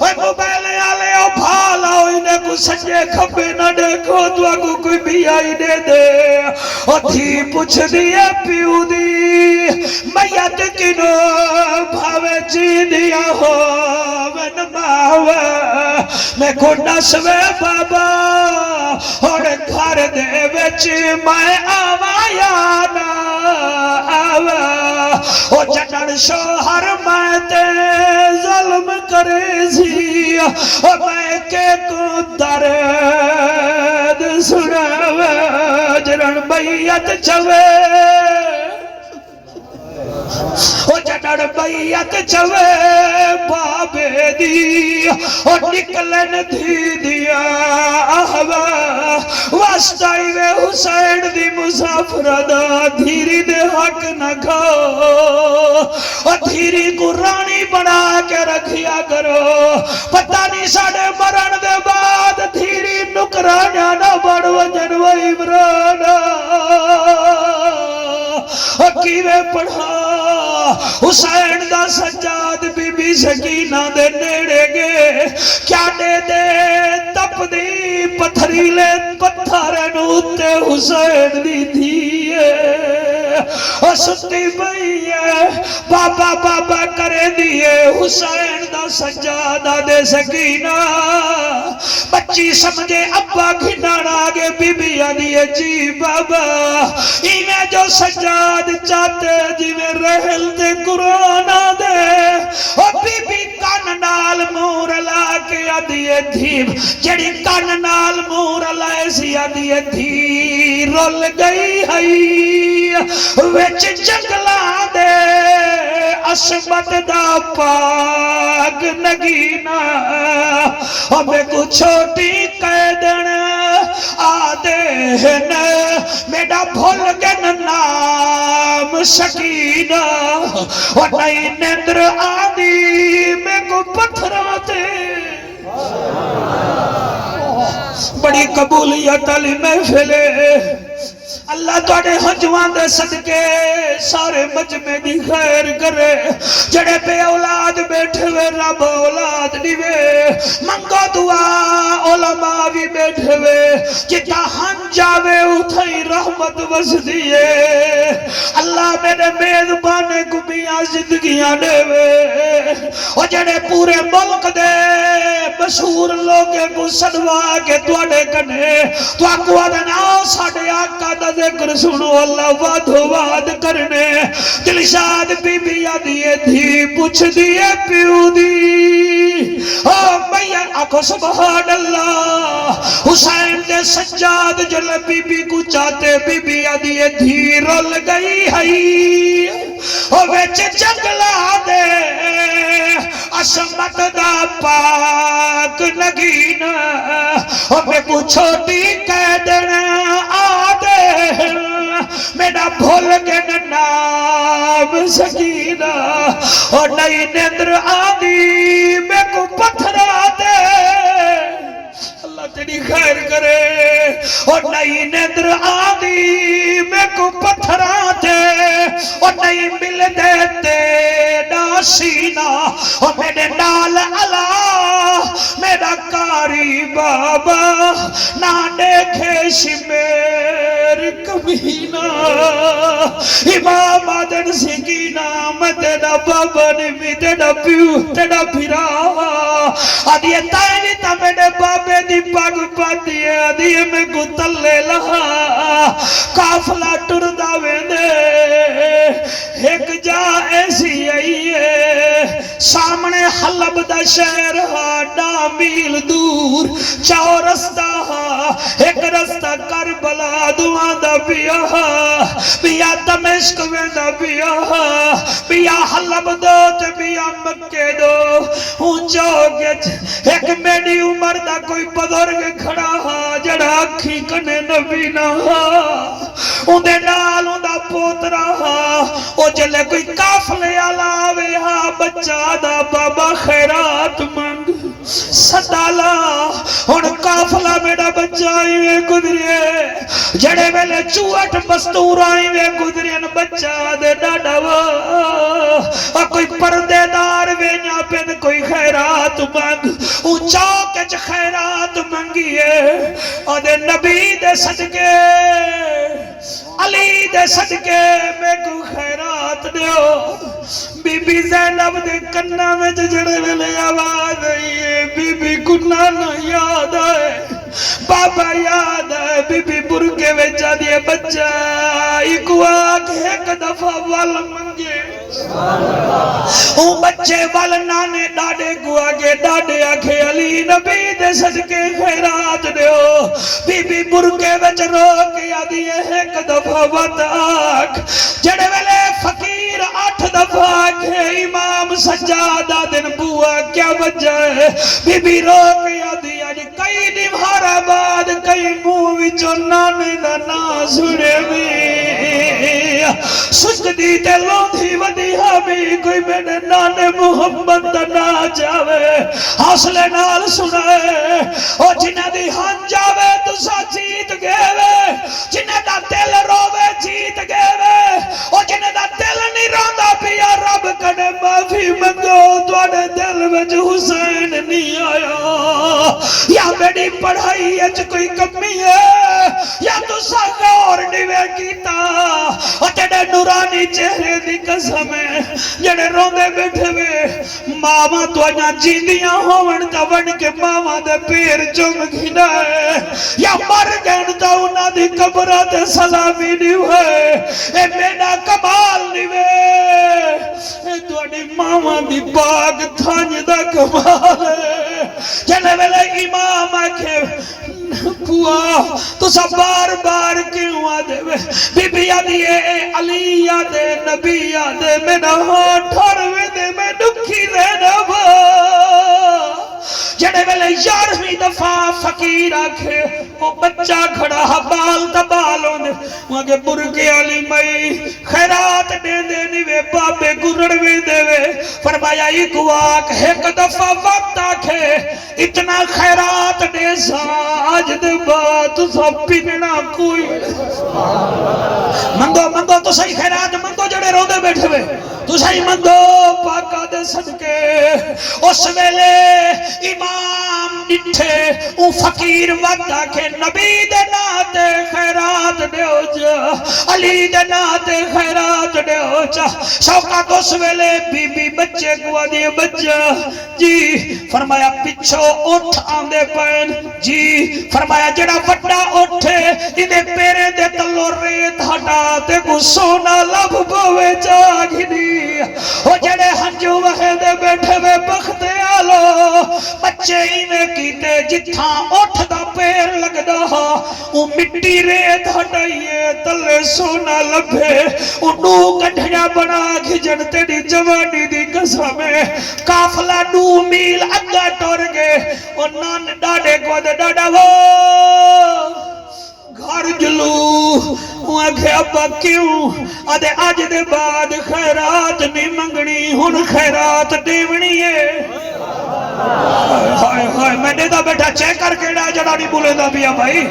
اوہ موبائل آلے او بھالا انہیں کو سجے کھپے نہ دیکھو تو اگو کوئی بھی آئی دے دے او تھی پوچھ دیئے پیو دی میت کنو بھاوے جی دیا ہو من ماوا میں کو نسوے بابا اور گھر دے وچ میں آوایا نا آوا او جنن شوہر میں تے ظلم کرے سی او میں کے کو درد سناوے جنن بیعت چوے او جنن بیعت چوے بابے دی او نکلن دھی دیا آہوا واسطائی وے حسین دی مسافر دا دھیری دے حق نہ کھاؤ اور دھیری کو رانی بنا کے رکھیا کرو پتہ نہیں ساڑے مرن دے بعد دھیری نکرانا نہ بڑھ وجن و عمرانا اور کی کیویں پڑھا حسین دا سجاد بی بی سکینہ دے نیڑے گے کیا دے دے تپ دی پتھریلے پتھر نوتے حسین دی دھیے ستی بئی ہے بابا بابا کرے دیے حسین دا سجادہ دے سکینہ بچی سمجھے ابا گھنانا آگے بی بی آدھیے جی بابا انہیں جو سجاد چاہتے جی میں رہل دے قرآن دے بی بی کان نال مور لا کے آدھیے دھیب جڑی کان نال مور لائے سی آدھیے دھی رول گئی ہے وچ جنگلا دے عصمت دا پاک نگینا ہمیں کو چھوٹی قیدن آدھے میڈا بھول گن نام سکینہ اور نئی نیندر آدھی میں کو پتھراتے بڑی قبولیت علی محفلے اللہ توڑے حجوان دے صدقے سارے مجمع دی خیر کرے جڑے بے اولاد بیٹھے ہوئے رب اولاد دیوے منگو دعا علماء بھی بیٹھے ہوئے جتا ہن جاوے اتھائی رحمت وس دیئے اللہ میرے میزبانے کو بیاں زندگیاں دے وے اور جڑے پورے ملک دے مشہور لوگے کو صدوا کے توڑے کنے تو آکو آدھنا ساڑے آقا دا ذکر سنو اللہ وعد وعد کرنے دلشاد بی بی آدھیے دھی پوچھ دیئے پیو دی میاں آنکھو سبحان اللہ حسین دے سجاد جل بی بی کو چاہتے بی بی آدھیے دھی رول گئی ہے ویچ جنگلا دے عصمت دا پاک نگینا ہمیں کو چھوٹی قیدن آدھے میرا بھول کے نام سکینہ اور نئی نیندر آدھی میں کو پتھرا دے اللہ تیری خیر کرے اور نئی نیندر آدھی میں کو پتھرا دے اور نئی مل دیتے ناسینہ اور میرے نال اللہ میرا کاری بابا نہ دیکھے شمیر کبھینا امام آدن سکینہ میں تیرا بابا نمی تیرا پیو تیرا پھرا آدھیے تائنی تا میرے بابے دی پاگ پاتی ہے آدھیے میں کو تلے لہا کافلہ ٹر داوے دے ایک جا ایسی آئی ہے سامنے حلب دا شہر ہاں میل دور چاو رستہ ایک رستہ کربلا دعا دا بیا دمشق ویندا بیا حلب دو تے بیا مکے دو ہوں چوکے ایک میری عمر دا کوئی بزرگ کھڑا ہا جڑا اکھی کنے نبی نہ اندے نال اندہ پوترا ہا او جلے کوئی کافلے علاوے ہا بچہ دا بابا خیرات منگ ستالا ان کافلہ میرا بچہ آئی وے گدریے جڑے ویلے چوٹ مستور آئی وے گدرین بچہ دے ڈاڈا اور کوئی پردے دار وے نیا پین کوئی خیرات مانگ ان چوکچ خیرات منگیے اور دے نبی دے صدقے علی دے صدقے میں کو خیرات دیو بی بی زینب دے کنہ میں جڑے ویلے آواز آئیے بی بی کنہ نہ یاد آئے بابا یاد ہے بی بی برکے ویچا دیے بچہ ایکو آگ ایک دفعہ وال منگے بچے وال نانے ڈاڑے کو آگے ڈاڑے آکھے علی نبی دے صدقے خیرات دیو بی بی برکے ویچ رو کے آدھیے ایک دفعہ وطاک جڑے ویلے فقیر 8 دفعہ آکھے امام سجادہ دن بوا کیا وجہ ہے بی بی رو کے آدھیے کئی نمہارا بعد کئی مووی جو نانے دا نا سنے بھی سجدی تے لوندھی ودی ہمیں کوئی میرے نانے محمد دا نا جاوے حوصلے نال سنائے اور جنہ دی ہن جاوے تو سا جیت گئے جنہ دا دل روے جیت گئے اور جنہ دا نے معافی منگو تواڈے دل وچ حسین نہیں آیا یا میری پڑھائی وچ کوئی کمی ہے یا تساں غور نہیں کیتا او تیرے نورانی چہرے دی قسم ہے جڑے روندے بیٹھے وے ماواں تواڈیاں جیندیاں ہون تا ون کے ماواں دے پیر چوم گھنا ہے یا مر گئن تا انہاں دی قبراں تے سلامی نہیں ہوئے اے میرا کمال نہیں وے اے تواڈی ماواں دی پاک تھانج دا کمال ہے جنے ویلے امام آکھے پوا تو سب بار بار کیوں آدھے بی بی آدھی اے علی آدھے نبی آدھے میرا ہاتھ ٹھاروے دے میں دکھی رہنا با جڑے ویلے 11ویں دفعہ فقیر آکھے وہ بچہ کھڑا بال تبالوں دے وہاں کے برکے علی مئی خیرات دے دے نیوے بابے گرڑوے دے وے فرمایا ایک واق ایک دفعہ وقت آکھے اتنا خیرات دے ساج دے بات سب پیننا کوئی منگو منگو تو صحیح خیرات منگو جڑے رو دے بیٹھے وے تو صحیح منگو پاکا دے صدقے اس ویلے امام ڈٹھے او فقیر وقت آکھے نبی دے ناتے خیرات دیو جا علی دے ناتے خیرات دیو جا شوقات اس ویلے بی بی بچے کو آدھے بچہ جی فرمایا پچھو اٹھ آندے پین جی فرمایا جڑا وڈا اٹھے انہیں پیرے دے تلو ریت ہٹا تے کو سونا لب بوے جاگی دی وہ جڑے ہنجو وحے دے بیٹھے وے بختے آلو بچے ہی میں کیتے جتھاں اٹھ دا پیر لگ دا وہ مٹی ریت ہٹائیے تلے سونا لبھے انہوں کٹھیا بنا گھجن تیری جوانی دی قسمیں کافلہ 2 میل اگا ٹور گے اور نان ڈاڑے کو دے ڈاڑا وہ گھر جلو وہاں کہ ابا کیوں آدھے آج دے بعد خیرات نہیں منگنی ہن خیرات دیونی ہے ہائے ہائے میں نے دا بیٹھا چیک کر کے ڈا جڑا نہیں بولے دا بیا بھائی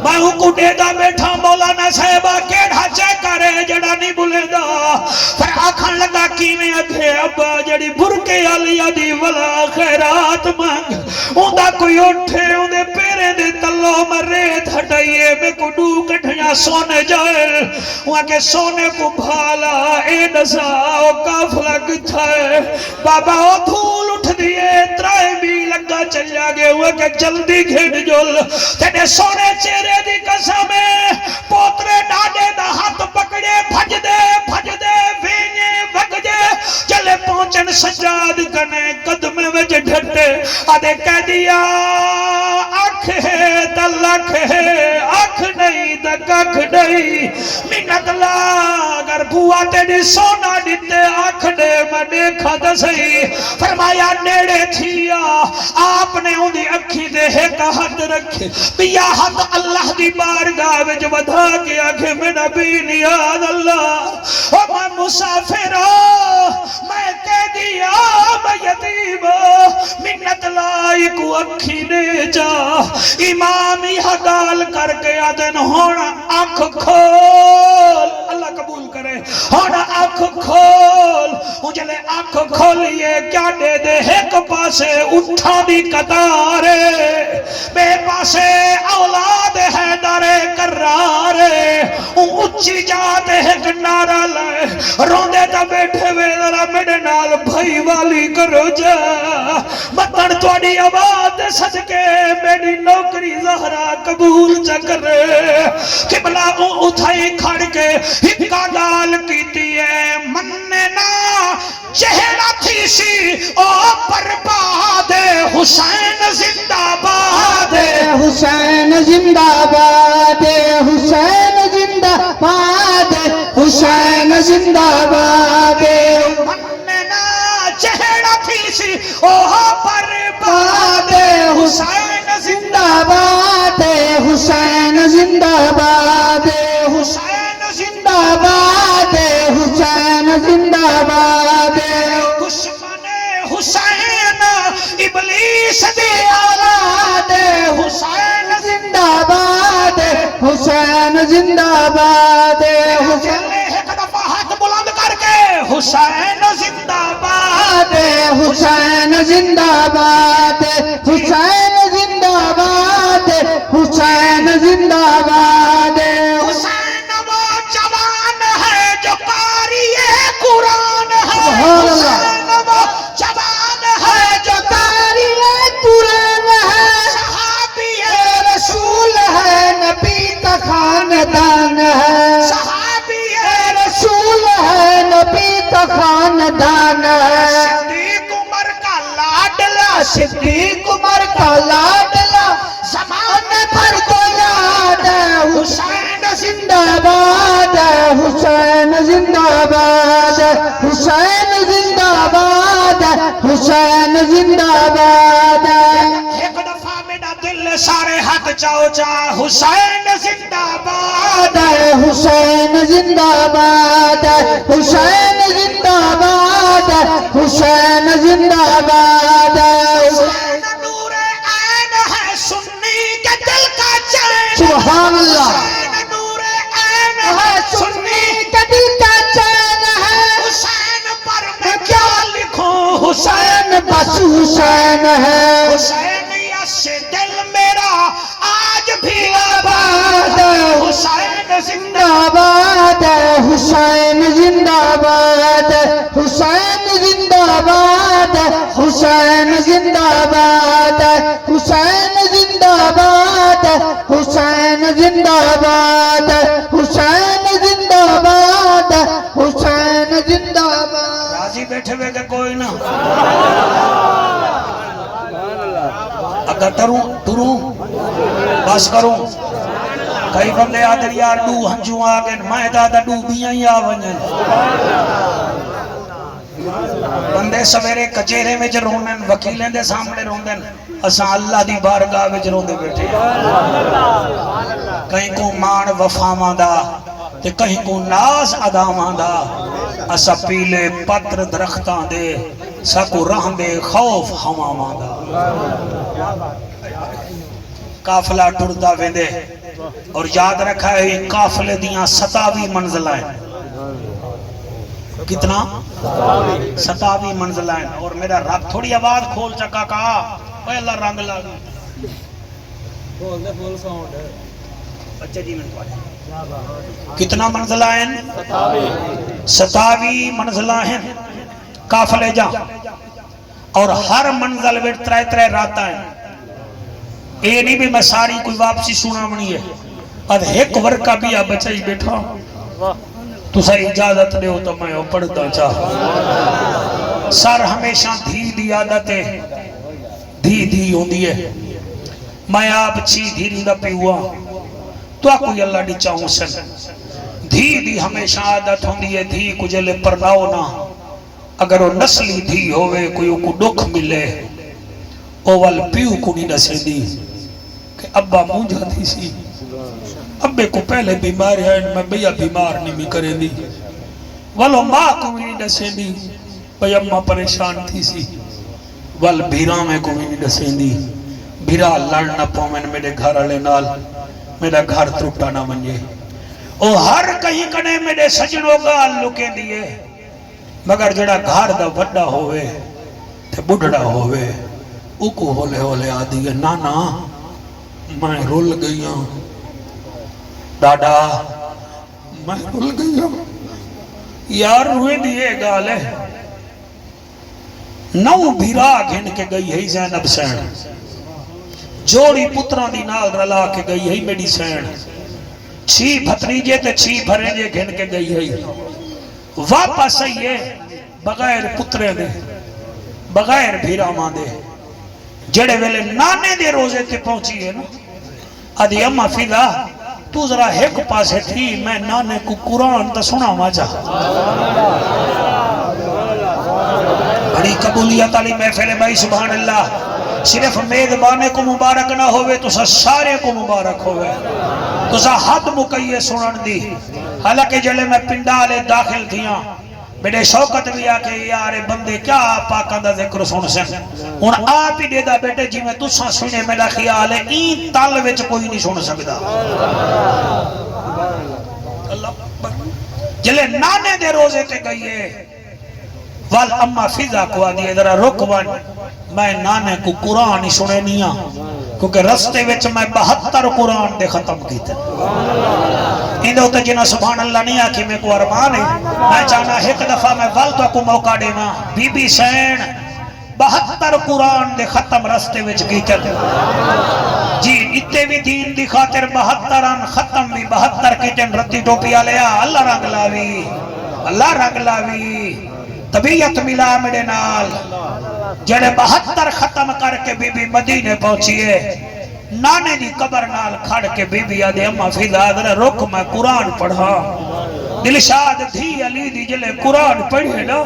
میں ہوں کو دے دا بیٹھا مولانا صاحبہ کیڑا چیک کرے جڑا نہیں بولے دا پھر آکھن لگا کی میں ادھے ابا جڑی برکے علیہ دی ولا خیرات مانگ اون دا کوئی اٹھے اون دے پیرے دے تلو مرید ہٹائیے میں کو 2 کٹھیاں سونے جائے وہاں کے سونے کو بھالا اے نساؤ کافلہ کتھا ہے بابا او دھول اٹھ دیئے ترائے بھی لگا چل جاگے ہوئے کہ جلدی گھڑ جل تینے سونے چہرے دی قسمیں پوترے ڈاڑے دا ہاتھ پکڑے بھج دے وینے بھگ دے چلے پہنچن سجاد کنے قدمے وچ ڈھٹے آدھے کہہ دیا آنکھ ہے تلک ہے آنکھ نہیں دکھ نہیں منت لا اگر بوا تیری سونا دیتے آنکھ دے میں دیکھا دسئی فرمایا نیڑے تھیا آپ نے انہی اکھی دے ایک ہاتھ رکھے بیا ہاتھ اللہ دی بارگاہ وچ ودھا کے آکھے میں نبی نیاد اللہ او میں مسافر میں کہہ دیا میں یتیم منت لائی کو اکھی دے جا امامی حقال کر کے آدن ہونا آنکھ کھول اللہ قبول کرے ہونا آنکھ کھول مجھلے آنکھ کھولیے کیا دے دے ایک پاسے اٹھا دی قطارے بے پاسے اولاد ہے دارے کرارے اچھی جاتے ہیں کنارہ لائے روندے تا بیٹھے وے ذرا میرے نال بھائی والی کرو جا مطن توڑی آواز صدقے میری نوکری زہرا قبول چکرے قبلہ اٹھائی کھڑ کے ہکا گال کیتی ہے مننا چہرہ تھی سی او برباد حسین زندہ باد حسین زندہ باد حسین زندہ باد حسین زندہ باد مننا چہرہ تھی سی او برباد حسین زندہ باد حسین زندہ باد حسین زندہ باد حسین زندہ باد دشمن حسین ابلیس دی اولاد حسین زندہ باد حسین زندہ باد چلے ایک دفعہ ہاتھ بلند کر کے حسین زندہ باد حسین زندہ باد حسین زندہ باد حسین زندہ باد حسین وہ جوان ہے جو قاری قرآن ہے سبحان اللہ حسین وہ جوان ہے جو قاری قرآن ہے صحابی رسول ہے نبی کا خاندان ہے صحابی رسول ہے نبی کا خاندان ہے صدیق عمر کا لاڈلا صدیق عمر کا لاڈلا زمانے پر کو یاد ہے حسین زندہ باد حسین زندہ باد حسین زندہ باد حسین زندہ باد ایک دفعہ میرا دل سارے حق چاہو چاہ حسین زندہ باد حسین زندہ باد حسین زندہ باد حسین زندہ باد حسین نور عین ہے سنی کے دل کا چین سبحان اللہ حسین نور عین ہے سنی کے دل کا چین ہے حسین پر میں کیا لکھوں حسین بس حسین ہے حسین یس دل میرا آج بھی آباد حسین زندہ زندہ باد حسین زندہ باد حسین زندہ باد حسین زندہ باد حسین زندہ باد حسین زندہ باد حسین زندہ باد حسین زندہ باد راضی بیٹھے ہوئے کہ کوئی نہ اگر ٹروں بس کروں کئی بندے آدھر یار ڈو ہنجوں آگئے میں دادا ڈو بیاں ہی آونجن بندے سویرے کچیرے میں روندن وکیلیں دے سامنے روندن اساں اللہ دی بارگاہ میں روندے بیٹھے کہیں کو مان وفاواں دا تے کہیں کو ناز اداواں دا اسا پیلے پتر درختاں دے ساکو راہ دے خوف ہواواں دا قافلہ ٹردا ویندے اور یاد رکھا ہے قافلے دیاں 27 منزلیں کتنا 27 منزلیں اور میرا رب تھوڑی آواز کھول چکا کہا اوے اللہ رنگ لاگی اچھا جی میں کتنا منزلہ ہیں 27 منزلہ ہیں قافلے جا اور ہر منزل میں 3 راتاں ہیں اے نہیں بھی میں ساری کوئی واپسی سنا منی ہے اد ایک ورکہ بھی آپ بچائی بیٹھا تو سا اجازت دے ہو تو میں پڑھتا چاہ سر ہمیشہ دھی دی عادت ہے دھی ہوندی ہے میں آپ چھی دھیری دا پی ہوا تو کوئی اللہ دی چاہوں سن دھی ہمیشہ عادت ہوندی ہے دھی کو جلے پرناؤ نہ اگر وہ نسلی دھی ہوئے کوئی کو دکھ ملے اوال پیو کو نہیں نسے دی کہ ابا مونجا تھی سی ابے کو پہلے بیمار ہے میں بھیا بیمار نہیں بھی کرے دی والو ماں کو بھی نہیں نسے دی بھئی اممہ پریشان تھی سی وال بھیرا میں کو بھی نہیں نسے دی بھیرا لڑنا پومن میرے گھر علی نال میرا گھر ترپٹا نہ منجے او ہر کہیں کنے میرے سجنوں کا لکے دیئے مگر جڑا گھر دا وڈا ہوئے تے بڑھڑا ہوئے او کو ہولے ہولے آدھی ہے نانا میں رول گئی ہوں ڈاڈا میں رول گئی ہوں یار روئے دیئے گالے نو بھیرا گھن کے گئی ہے زینب سین جوڑی پتران دی نال رلا کے گئی ہے میری سین چھی بھتریجے تے چھی بھرینجے گھن کے گئی ہے واپس آئیے بغیر پترے دے بغیر بھیرا ماں دے جڑے ویلے نانے دے روزے تے پہنچی ہے نا ادھی اممہ فیدہ تو ذرا ایک پاسے تھی میں نانے کو قرآن تا سنا ماجا بڑی قبولیت علی محفل بھائی سبحان اللہ صرف میدبانے کو مبارک نہ ہوئے تو سارے کو مبارک ہوئے تو حد مکیے سنن دی حالانکہ جلے میں پنڈالے داخل تھیاں میرے شوقت بھی آکے یار بندے کیا پاکاں دا ذکر سن سن ان آپ ہی دے دا بیٹے جی میں تُساں سنے میرا خیال ہے این تال وچ کوئی نہیں سن سکتا جلے نانے دے روزے تے گئیے وال اما فضا کو آدھی ادھرا رک ون میں نانے کو قرآن ہی سنے نیا کیونکہ رستے وچ میں 72 قرآن دے ختم کیتے اندھے ہوتے جنہ سبحان اللہ نہیں آکھی میں کو ارمان ہے میں چاہنا ایک دفعہ میں والدہ کو موقع دینا بی بی سین 72 قرآن دے ختم رستے وچ کیتے جی اتے بھی دین دی خاطر 72 ختم بھی 72 کیتے رتی ٹوپی آلیا اللہ رنگ لاوی اللہ رنگ لاوی طبیعت ملا میرے نال جڑے 72 ختم کر کے بی بی مدینے پہنچیے نانے دی قبر نال کھڑ کے بی بی آدھے اما فضا در رک میں قرآن پڑھا دلشاد دھی علی دی جلے قرآن پڑھے نا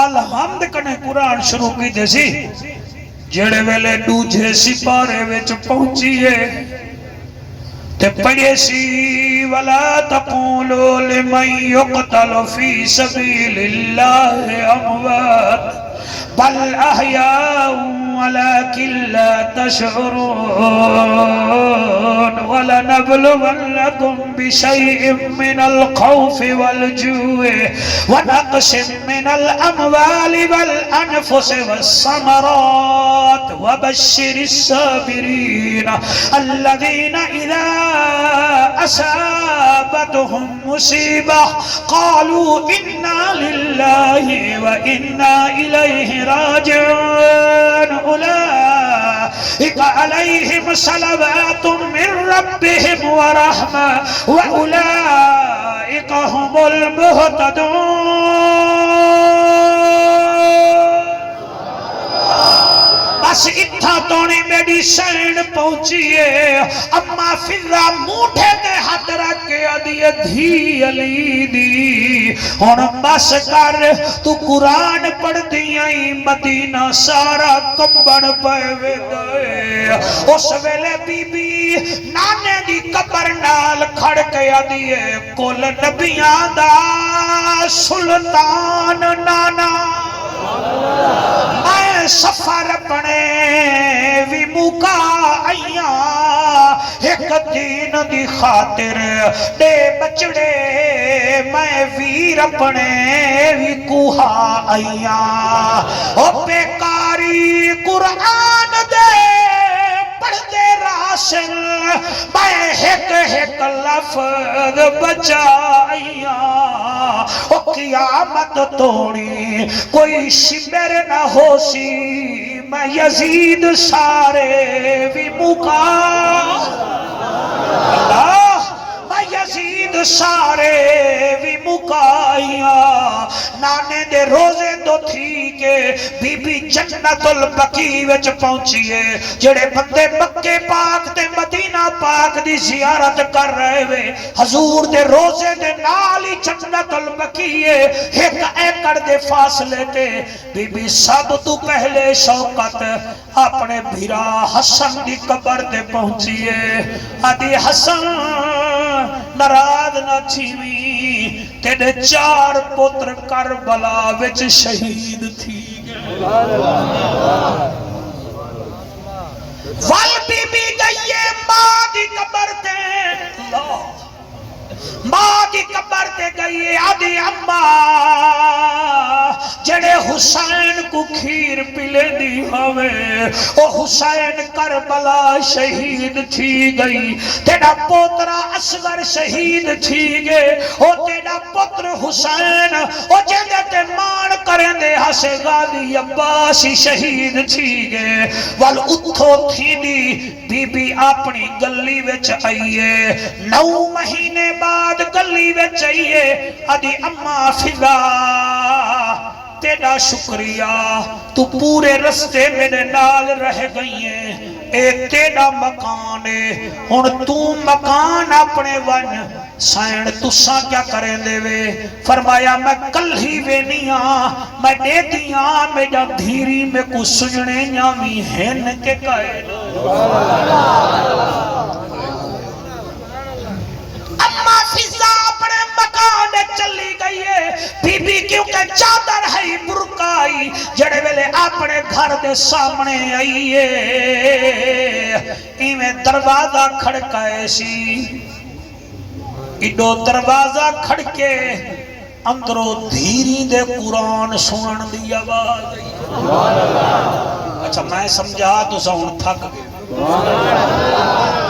الحمد کنے قرآن شروع کی دے سی جڑے ویلے دوجھے سپارے وچ پہنچیے تے پڑھے سی وَلَا تَقُولُوا لِمَنْ يُقْتَلُ فِي سَبِيلِ اللَّهِ أَمْوَاتٌ بل أحياء ولكن لا تشعرون ولنبلونكم بشيء من الخوف والجوع ونقص من الأموال والأنفس والثمرات وبشر الصابرين الذين إذا أصابتهم مصيبة قالوا إنا لله وإنا إليه راجعون أولئك عليهم صلوات من ربهم ورحمة وأولئك هم المهتدون بس اتھا تونی میری سین پہنچیے اما فضا موٹھے دے ہاتھ رکھ کے آدھیے دھی علی دی اور بس کر تو قرآن پڑھ دیائی مدینہ سارا کمبن پہوے دے اس ویلے بی بی نانے دی قبر نال کھڑ کے آدھیے کل نبیاں دا سلطان نانا میں سفر بنے وی موقع آئیاں ایک دین دی خاطر دے بچڑے میں ویر بنے وی کوہا آئیاں او بیکاری قرآن دے پڑھ دے راسل میں ایک لفظ بچائیاں او قیامت توڑی کوئی شبر نہ ہو سی میں یزید سارے بھی مکا اللہ میں یزید سارے بھی مکائیاں نانے دے روزے دو تھی کے بی بی جنت البقی وچ پہنچیے جڑے بندے مکے پاک تے مدینہ پاک دی زیارت کر رہے وے حضور دے روزے دے نالی جنت البقی ایک ایکڑ دے فاصلے تے بی بی سب تو پہلے شوقت اپنے بھیرا حسن دی قبر تے پہنچیے آدھی حسن نراض نہ چھیوی تیرے 4 پتر کربلا وچ شہید تھی وال بی بی گئیے ماں دی قبر تے ماں دی قبر تے گئیے آدھی اماں جڑے حسین کو کھیر پلے دی ہوئے او حسین کربلا شہید تھی گئی تیرا پوترا اصغر شہید تھی گئے او تیرا پتر حسین او جگہ تے مان کریں دے ہسے غازی عباسی شہید تھی گئے وال اتھو تھی دی بی بی اپنی گلی وچ آئیے 9 مہینے بعد گلی وچ آئیے آدھی اماں فضا تیرا شکریہ تو پورے رستے میرے نال رہ گئی ہیں اے تیرا مکان ہے ہن تو مکان اپنے ون سائن تساں کیا کریں دے وے فرمایا میں کل ہی وے نیاں میں دے دیاں میرا دھیری میں کو سجنے نیامی ہین کے کہے اما فضا اپنے مکان چلی گئی ہے بی بی کیونکہ چادر ہے برکائی جڑے ویلے اپنے گھر دے سامنے آئیے ایویں دروازہ کھڑکائے سی ایڈو دروازہ کھڑکے اندروں دھیری دے قرآن سنن دی آواز اچھا میں سمجھا تو سن تھک گئے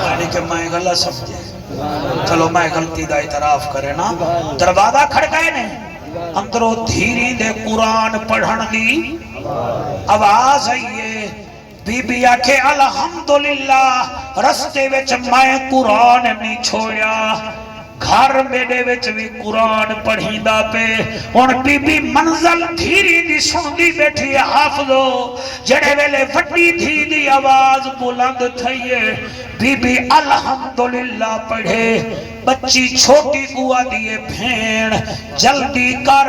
یعنی کہ میں غلط سمجھے چلو میں غلطی دا اعتراف کرے نا دروازہ کھڑکائے نے اندروں دھیری دے قرآن پڑھن دی آواز آئیے بی بی آکھے الحمدللہ رستے وچ میں قرآن نہیں چھوڑیا گھر میرے وچ بھی قرآن پڑھی دا پہ اور بی بی منزل دھیری دی سندی بیٹھی حافظو جڑے ویلے وڈی دھی دی آواز بلند تھئیے بی بی الحمدللہ پڑھے بچی چھوٹی گوا دیئے بھین جلدی کر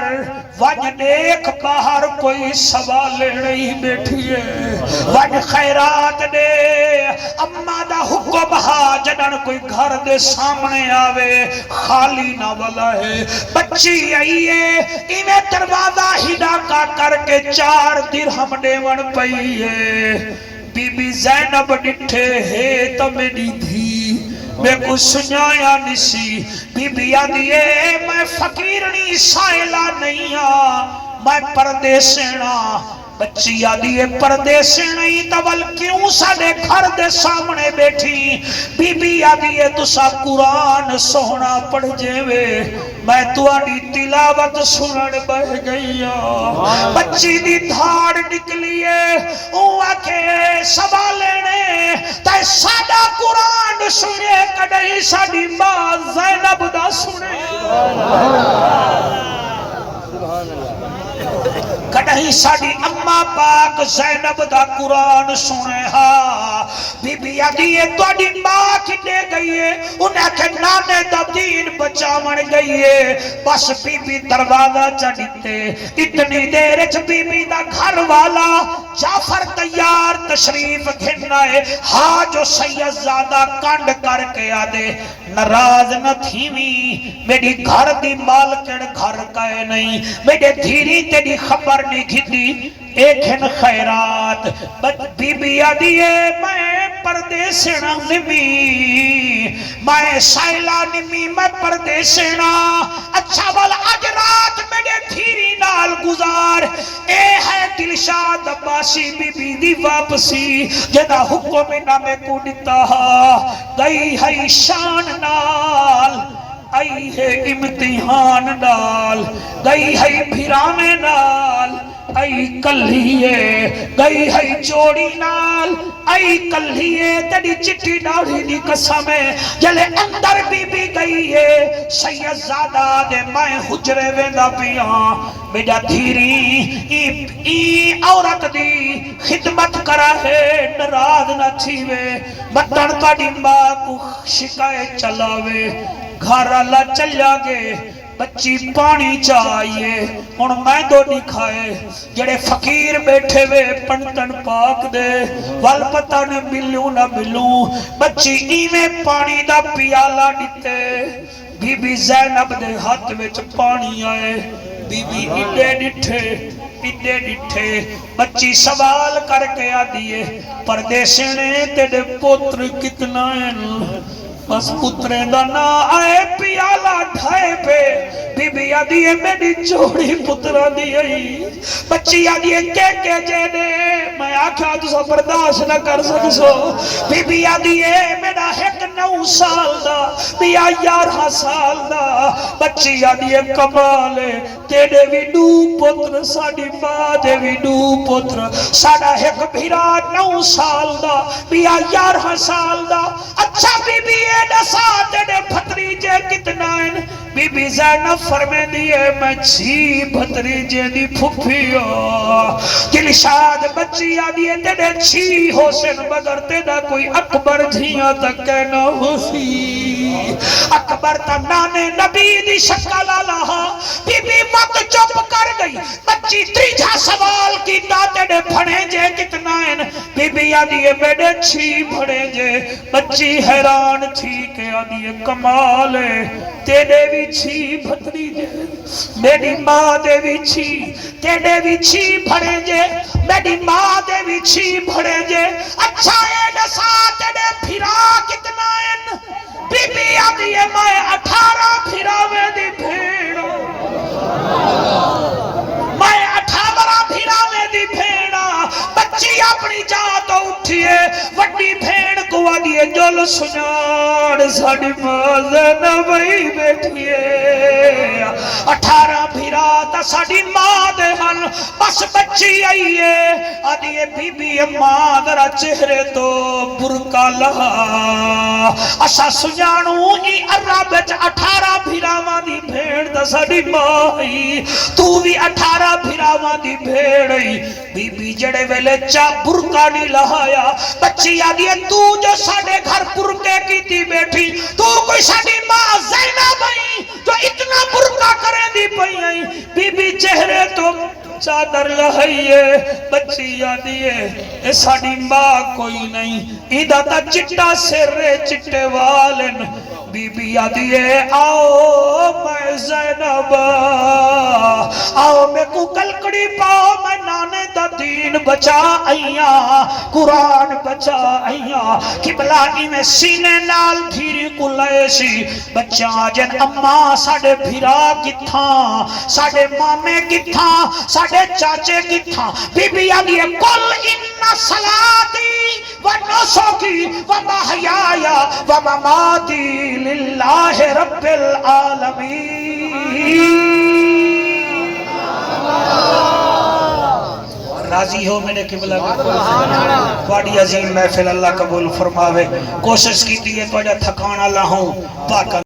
وج دیکھ باہر کوئی سوال نہیں بیٹھی ہے وج خیرات دے اممہ دا حکم ہا جنن کوئی گھر دے سامنے آوے خالی نہ والا ہے بچی آئیے انہیں دروازہ ہی ڈاکا کر کے 4 درہم دیون پئی ہے بی بی زینب ڈٹھے ہے تو میری دھی میں کو سنایا نسی بی بی آدھیے میں فقیرنی سائلہ نہیں میں پردیسینا بچی آدھیے پردیسینا تول کیوں ساڑے گھر دے سامنے بیٹھی بی بی آدھیے تو سا قرآن سونا پڑھ جیوے میں تو آنی تلاوت سنن بہ گئی بچی دی دھاڑ نکلیے اوہ کے سوالے تے ساڑا قرآن سنے کڑی ساڑی ماں زینب دا سنے کڑی ساڑی اممہ پاک زینب دا قرآن سنے ہاں بی بی آدھیے تو اڈی ماں کی دے گئیے انہیں کہ نانے دا دین بچاون گئیے بس بی بی دروازہ چڑھتے اتنی دیر بی بی دا گھر والا جعفر تیار تشریف گھننا ہے ہاں جو سید زادہ کانڈ کر کے آدھے نراز نہ تھیوی میری گھر دی مالکڑ گھر کائے نہیں میرے دھیری تیری خبر نہیں گھتی ایک ہن خیرات بی بی آدھیے میں پردیسینا نمی میں سائلہ نمی میں پردیسینا اچھا والا آج رات میرے دھیری نال گزار اے ہے دلشاد عباسی بی بی دی واپسی جدا حکم نامے کو نتا گئی ہے شان نال آئی ہے امتحان نال گئی ہے بھرانے نال آئی کلیے گئی ہے جوڑی نال آئی کلیے تیری چٹی ڈاڑی دی قسمیں جلے اندر بی بی گئی ہے سید زادہ دے میں حجرے ویندہ پیاں میڈا دھیری ای عورت دی خدمت کرا ہے نراز نہ چھیوے بطن کا ڈمبا کو شکایت چلاوے گھر اللہ چل گے بچی پانی چاہیے اور میں دو نہیں کھائے جڑے فقیر بیٹھے وے پنٹن پاک دے وال پتہ نے ملوں نہ ملوں بچی ایویں پانی دا پیالہ ڈتے بی بی زینب دے ہاتھ وچ پانی آئے بی بی اڈے ڈٹھے بچی سوال کر کے آدھیے پردیسینے تیرے پوتر کتنا ہیں بس پترے دا نا آئے پیالہ ڈھائے پہ بی بی آدھیے میری جوڑی پترہ دی آئی بچی آدھیے کے جینے میں آکھا تو سا برداشت نہ کر سکسو بی بی آدھیے میرا ایک 9 سال دا بیا 11 سال دا بچی آدھیے کمالے تیرے بھی 2 پتر ساڑی ماں دے بھی 2 پتر ساڑا ایک بھیرا 9 سال دا بیا 11 سال دا اچھا بی بی دسا تیرے بھتریجے کتنا ہیں بی بی زینب فرمے دیئے میں 6 بھتریجے دی پھپھیو دلشاد بچی آدھیے تیرے 6 ہو سن مگر تیرا کوئی اکبر جھیاں تک کہنا ہو سی اکبر تا نانے نبی دی شکل آلہا بی بی وقت چپ کر گئی بچی تریجہ سوال کی تا تیرے بھڑے جے کتنا ہیں بی بی آدھیے میرے 6 بھڑے جے بچی حیران تھی کہ آدھیے کمال ہے تیرے بھی 6 بھتریجے میری ماں دے بھی 6 تیرے بھی 6 بھڑے جے میری ماں دے بھی 6 بھڑے جے اچھا اے نسا تیرے پھرا کتنا ہیں بی بی آدھیے میں 18 پھراوے دی بھیڑ دیے وڈی بھین کو دیے جل سنان ساڑی ماں زینب ہی بیٹھیے 18 بھیرا تا ساڑی ماں دے ہن بس بچی آئیے آدھیے بی بی اماں درہ چہرے تو برکا لہا اسا سجانو ای عربچ 18 بھیراواں دی بھیڑ دا ساڑی ماں ہی تو بھی 18 بھیراواں دی بھیڑ ہی بی بی جڑے ویلے چا برکا نہیں لہایا بچی آدھیے تو جو ساڑے گھر برکے کی تھی بیٹھی تو کوئی ساڑی ماں زینب ہی جو اتنا برکا کرے دی پئی آئی بی بی چہرے تو چادر لہائیے بچی آدھیے اے ساڑی ماں کوئی نہیں ایدہ تا چٹا سرے چٹے والن بی بی آدھیے آؤ میں زینب آؤ میں کو کلکڑی پاؤ میں نانے دا دین بچا آئیاں قرآن بچا آئیاں قبلہ میں سینے نال دھیری کو لائے سی بچہ جن اماں ساڑے بھیرا کتھاں ساڑے مامے کتھاں ساڑے چاچے کتھاں بی بی آدھیے کل ان صلاتی و نسکی و محیایا و مماتی للہ رب العالمین راضی ہو میرے قبلہ بڑی عظیم محفل اللہ قبول فرماوے کوشش کی تھی ہے تو جا تھکانا اللہ ہوں پاک